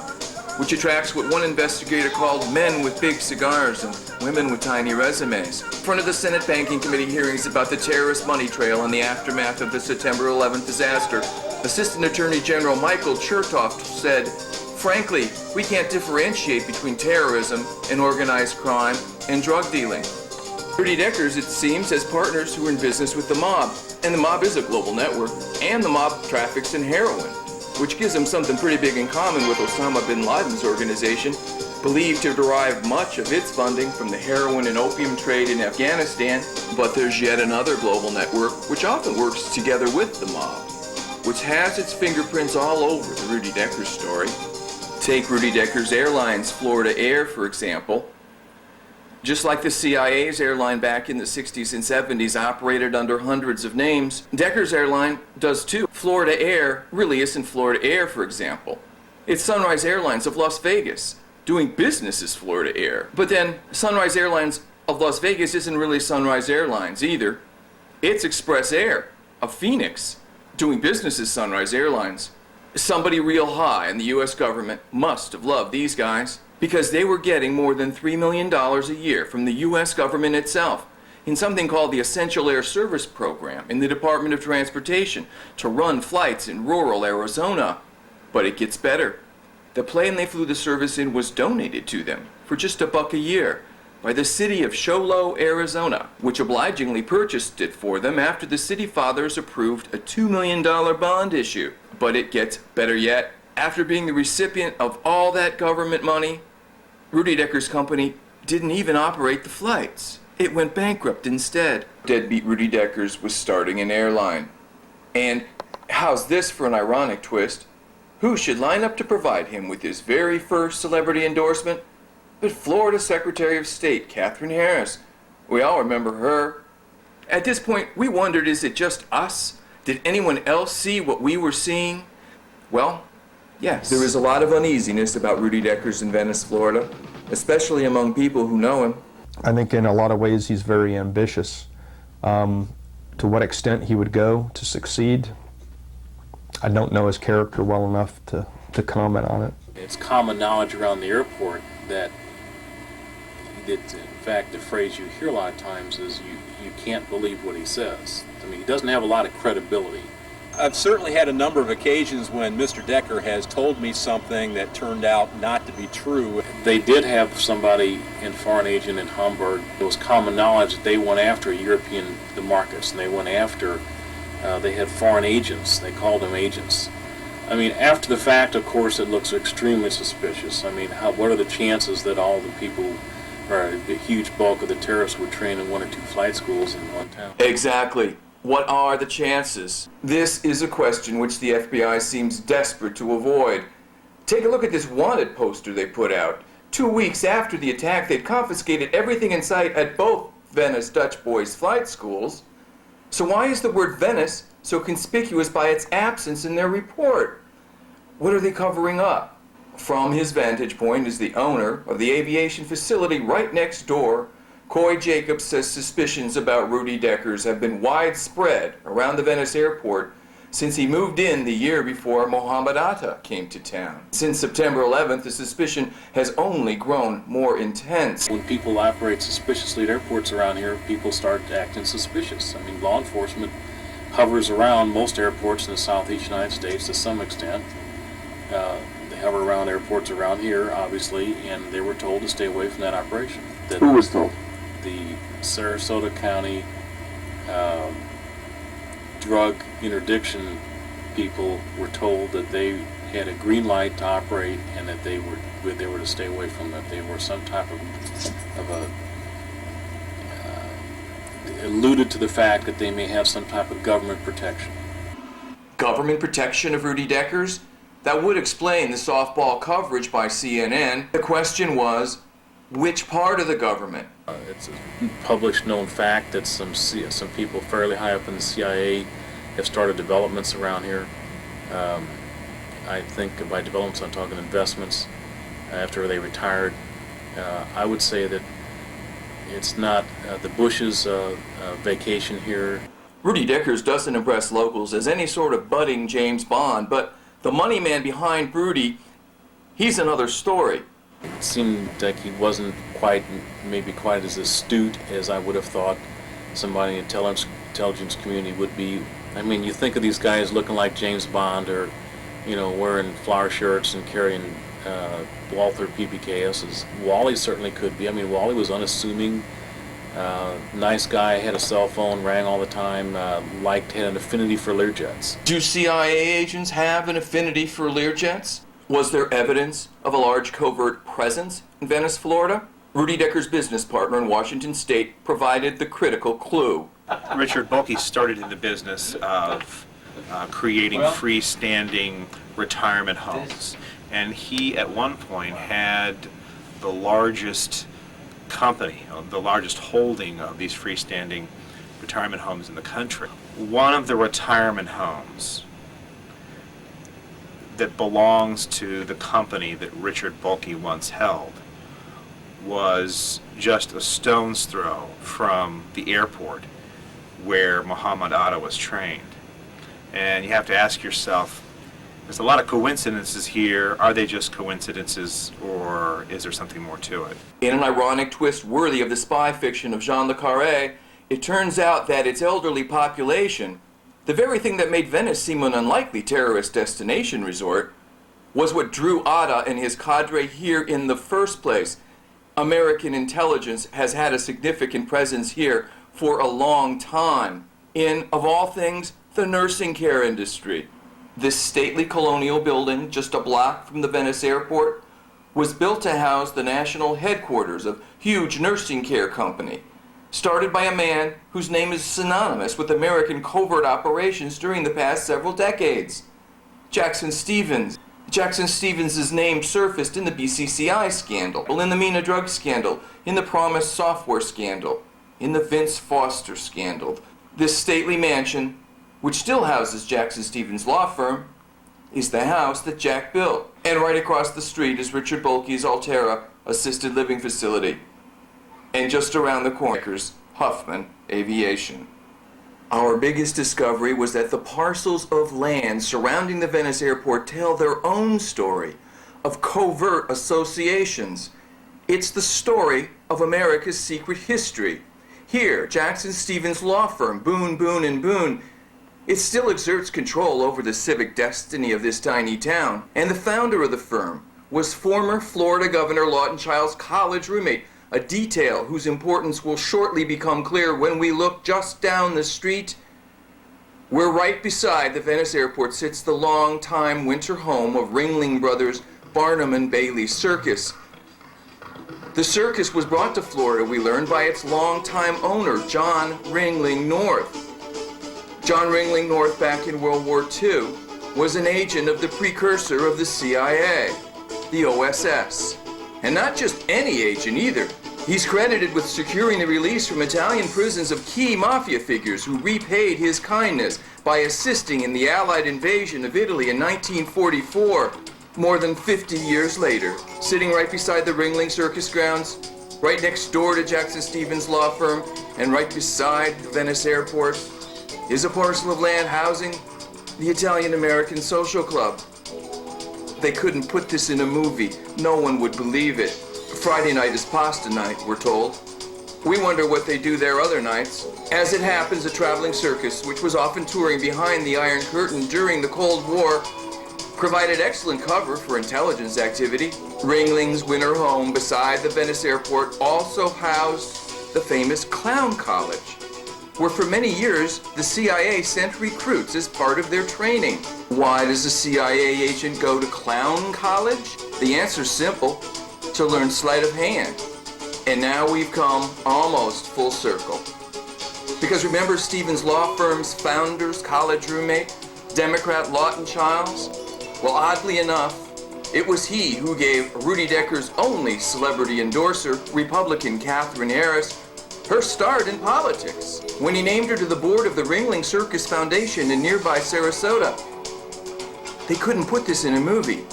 which attracts what one investigator called men with big cigars and women with tiny resumes. In front of the Senate Banking Committee hearings about the terrorist money trail and the aftermath of the September 11th disaster, Assistant Attorney General Michael Chertoff said, "Frankly, we can't differentiate between terrorism and organized crime and drug dealing." Rudy Deckers, it seems, has partners who are in business with the mob, and the mob is a global network, and the mob traffics in heroin, which gives them something pretty big in common with Osama bin Laden's organization, believed to derive much of its funding from the heroin and opium trade in Afghanistan. But there's yet another global network which often works together with the mob, which has its fingerprints all over the Rudy Deckers story. Take Rudy Deckers Airlines Florida Air, for example. Just like the CIA's airline back in the 60s and 70s operated under hundreds of names, Deckers Airline does too. Florida Air really isn't Florida Air, for example. It's Sunrise Airlines of Las Vegas, doing business as Florida Air. But then Sunrise Airlines of Las Vegas isn't really Sunrise Airlines either. It's Express Air of Phoenix, doing business as Sunrise Airlines. Somebody real high in the U.S. government must have loved these guys, because they were getting more than $3 million a year from the U.S. government itself in something called the Essential Air Service Program in the Department of Transportation to run flights in rural Arizona. But it gets better. The plane they flew the service in was donated to them for just $1 a year by the city of Show Low, Arizona, which obligingly purchased it for them after the city fathers approved a $2 million bond issue. But it gets better yet. After being the recipient of all that government money, Rudy Deckers' company didn't even operate the flights. It went bankrupt instead. Deadbeat Rudy Deckers was starting an airline. And how's this for an ironic twist? Who should line up to provide him with his very first celebrity endorsement? But Florida Secretary of State Katherine Harris. We all remember her. At this point, we wondered, is it just us? Did anyone else see what we were seeing? Well, yes. There is a lot of uneasiness about Rudy Deckers in Venice, Florida, especially among people who know him. I think in a lot of ways he's very ambitious. To what extent he would go to succeed, I don't know his character well enough to comment on it. It's common knowledge around the airport that in fact, the phrase you hear a lot of times is you can't believe what he says. I mean, he doesn't have a lot of credibility. I've certainly had a number of occasions when Mr. Decker has told me something that turned out not to be true. They did have somebody in foreign agent in Hamburg. It was common knowledge that they went after the markets, and they went after, they had foreign agents. They called them agents. I mean, after the fact, of course, it looks extremely suspicious. I mean, what are the chances that all the people, or the huge bulk of the terrorists were trained in 1 or 2 flight schools in one town? Exactly. What are the chances? This is a question which the FBI seems desperate to avoid. Take a look at this wanted poster they put out. 2 weeks after the attack, they'd confiscated everything in sight at both Venice Dutch boys' flight schools. So why is the word Venice so conspicuous by its absence in their report? What are they covering up? From his vantage point as the owner of the aviation facility right next door, Coy Jacobs says suspicions about Rudy Deckers have been widespread around the Venice airport since he moved in the year before Mohammed Atta came to town. Since September 11th, the suspicion has only grown more intense. When people operate suspiciously at airports around here, people start acting suspicious. I mean, law enforcement hovers around most airports in the southeast United States to some extent. They hover around airports around here, obviously, and they were told to stay away from that operation. Who was told? The Sarasota County drug interdiction people were told that they had a green light to operate and that they were to stay away from that. They were some type of a alluded to the fact that they may have some type of government protection. Government protection of Rudy Deckers? That would explain the softball coverage by CNN. The question was, which part of the government? It's a published known fact that some people fairly high up in the CIA have started developments around here. I think by developments I'm talking investments after they retired. I would say that it's not the Bush's vacation here. Rudy Deckers doesn't impress locals as any sort of budding James Bond, but the money man behind Rudy, he's another story. It seemed like he wasn't maybe quite as astute as I would have thought somebody in the intelligence community would be. I mean, you think of these guys looking like James Bond or, you know, wearing flower shirts and carrying Walther PPKs. Wally certainly could be. I mean, Wally was unassuming, nice guy, had a cell phone, rang all the time, had an affinity for Learjets. Do CIA agents have an affinity for Learjets? Was there evidence of a large covert presence in Venice, Florida? Rudy Deckers' business partner in Washington State provided the critical clue. Richard Bulkey started in the business of creating freestanding retirement homes. And he, at one point, had the largest company, the largest holding of these freestanding retirement homes in the country. One of the retirement homes that belongs to the company that Richard Bulkey once held was just a stone's throw from the airport where Mohammed Atta was trained. And you have to ask yourself, there's a lot of coincidences here. Are they just coincidences, or is there something more to it? In an ironic twist worthy of the spy fiction of Jean le Carré, it turns out that its elderly population, the very thing that made Venice seem an unlikely terrorist destination resort, was what drew Atta and his cadre here in the first place. American intelligence has had a significant presence here for a long time in, of all things, the nursing care industry. This stately colonial building, just a block from the Venice airport, was built to house the national headquarters of huge nursing care company, started by a man whose name is synonymous with American covert operations during the past several decades, Jackson Stevens. Jackson Stevens' name surfaced in the BCCI scandal, in the Mina drug scandal, in the Promise software scandal, in the Vince Foster scandal. This stately mansion, which still houses Jackson Stevens' law firm, is the house that Jack built. And right across the street is Richard Bulkey's Altera assisted living facility. And just around the corner is Huffman Aviation. Our biggest discovery was that the parcels of land surrounding the Venice airport tell their own story of covert associations. It's the story of America's secret history. Here, Jackson Stevens' law firm, Boone, Boone & Boone, it still exerts control over the civic destiny of this tiny town. And the founder of the firm was former Florida Governor Lawton Child's college roommate, a detail whose importance will shortly become clear when we look just down the street, where right beside the Venice airport sits the long-time winter home of Ringling Brothers Barnum and Bailey Circus. The circus was brought to Florida, we learned, by its longtime owner, John Ringling North. John Ringling North, back in World War II, was an agent of the precursor of the CIA, the OSS. And not just any agent either. He's credited with securing the release from Italian prisons of key mafia figures who repaid his kindness by assisting in the Allied invasion of Italy in 1944. More than 50 years later, sitting right beside the Ringling Circus grounds, right next door to Jackson Stevens law firm, and right beside the Venice airport, is a parcel of land housing the Italian-American Social Club. They couldn't put this in a movie. No one would believe it. Friday night is pasta night, we're told. We wonder what they do there other nights. As it happens, a traveling circus, which was often touring behind the Iron Curtain during the Cold War, provided excellent cover for intelligence activity. Ringling's winter home beside the Venice airport also housed the famous Clown College, where for many years the CIA sent recruits as part of their training. Why does a CIA agent go to Clown College? The answer's simple: to learn sleight of hand. And now we've come almost full circle. Because remember Stevens Law Firm's founder's college roommate, Democrat Lawton Chiles? Well, oddly enough, it was he who gave Rudy Decker's only celebrity endorser, Republican Katherine Harris, her start in politics when he named her to the board of the Ringling Circus Foundation in nearby Sarasota. They couldn't put this in a movie.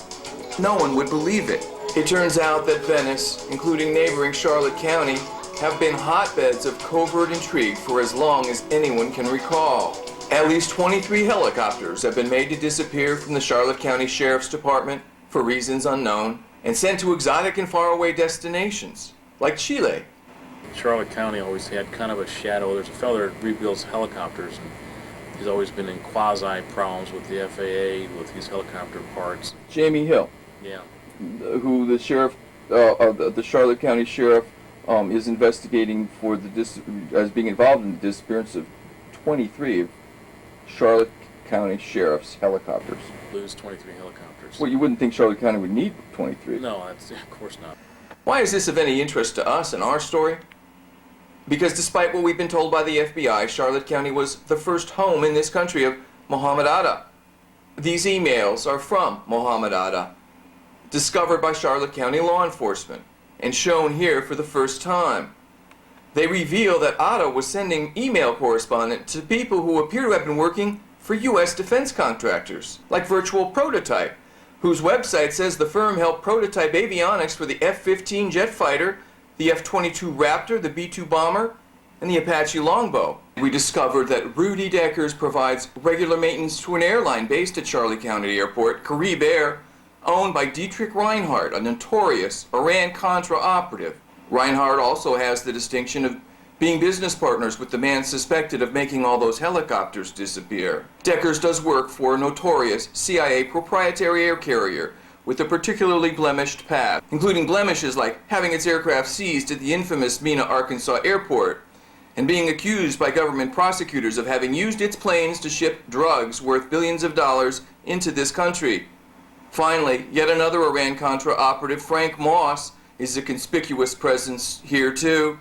No one would believe it. It turns out that Venice, including neighboring Charlotte County, have been hotbeds of covert intrigue for as long as anyone can recall. At least 23 helicopters have been made to disappear from the Charlotte County Sheriff's Department for reasons unknown and sent to exotic and faraway destinations, like Chile. Charlotte County always had kind of a shadow. There's a fellow that rebuilds helicopters, and he's always been in quasi-problems with the FAA, with these helicopter parts. Jamie Hill. Yeah. Who the sheriff, the Charlotte County Sheriff, is investigating for as being involved in the disappearance of 23 of Charlotte County Sheriff's helicopters. Lose 23 helicopters. Well, you wouldn't think Charlotte County would need 23. No, of course not. Why is this of any interest to us in our story? Because despite what we've been told by the FBI, Charlotte County was the first home in this country of Mohammed Atta. These emails are from Mohammed Atta, discovered by Charlotte County law enforcement and shown here for the first time. They reveal that Atta was sending email correspondence to people who appear to have been working for U.S. defense contractors, like Virtual Prototype, whose website says the firm helped prototype avionics for the F-15 jet fighter, the F-22 Raptor, the B-2 bomber, and the Apache Longbow. We discovered that Rudy Deckers provides regular maintenance to an airline based at Charlotte County Airport, Carib Air, owned by Dietrich Reinhardt, a notorious Iran-Contra operative. Reinhardt also has the distinction of being business partners with the man suspected of making all those helicopters disappear. Deckers does work for a notorious CIA proprietary air carrier with a particularly blemished past, including blemishes like having its aircraft seized at the infamous Mena, Arkansas airport, and being accused by government prosecutors of having used its planes to ship drugs worth billions of dollars into this country. Finally, yet another Iran-Contra operative, Frank Moss, is a conspicuous presence here too.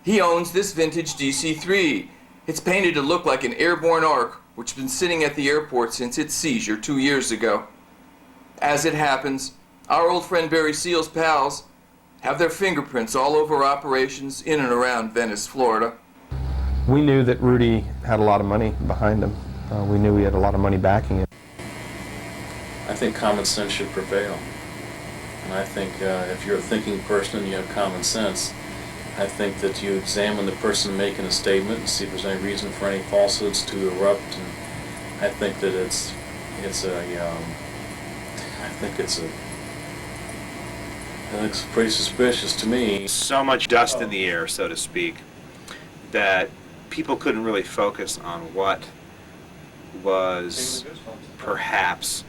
He owns this vintage DC-3. It's painted to look like an airborne ark, which has been sitting at the airport since its seizure 2 years ago. As it happens, our old friend Barry Seal's pals have their fingerprints all over operations in and around Venice, Florida. We knew that Rudy had a lot of money behind him. We knew he had a lot of money backing it. I think common sense should prevail. And I think if you're a thinking person and you have common sense, I think that you examine the person making a statement and see if there's any reason for any falsehoods to erupt. And I think that it's pretty suspicious to me. So much dust in the air, so to speak, that people couldn't really focus on what was perhaps,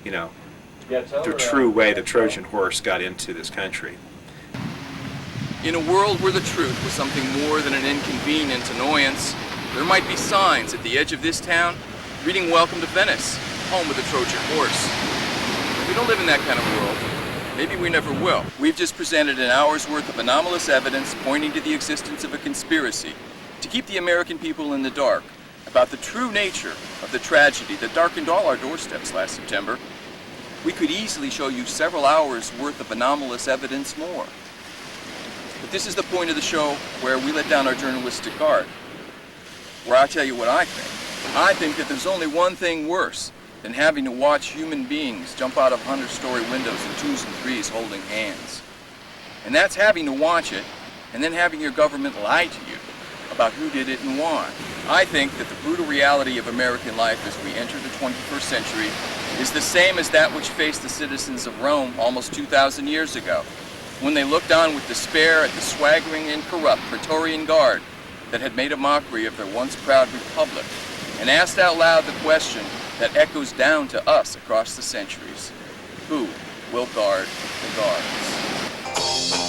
the true way the Trojan horse got into this country. In a world where the truth was something more than an inconvenient annoyance, there might be signs at the edge of this town reading "Welcome to Venice, home of the Trojan horse." We don't live in that kind of world. Maybe we never will. We've just presented an hour's worth of anomalous evidence pointing to the existence of a conspiracy to keep the American people in the dark about the true nature of the tragedy that darkened all our doorsteps last September, we could easily show you several hours worth of anomalous evidence more. But this is the point of the show where we let down our journalistic guard, where I tell you what I think. I think that there's only one thing worse than having to watch human beings jump out of 100-story windows in 2s and 3s holding hands. And that's having to watch it and then having your government lie to you about who did it and why. I think that the brutal reality of American life as we enter the 21st century is the same as that which faced the citizens of Rome almost 2,000 years ago, when they looked on with despair at the swaggering and corrupt Praetorian Guard that had made a mockery of their once proud republic, and asked out loud the question that echoes down to us across the centuries: who will guard the guards?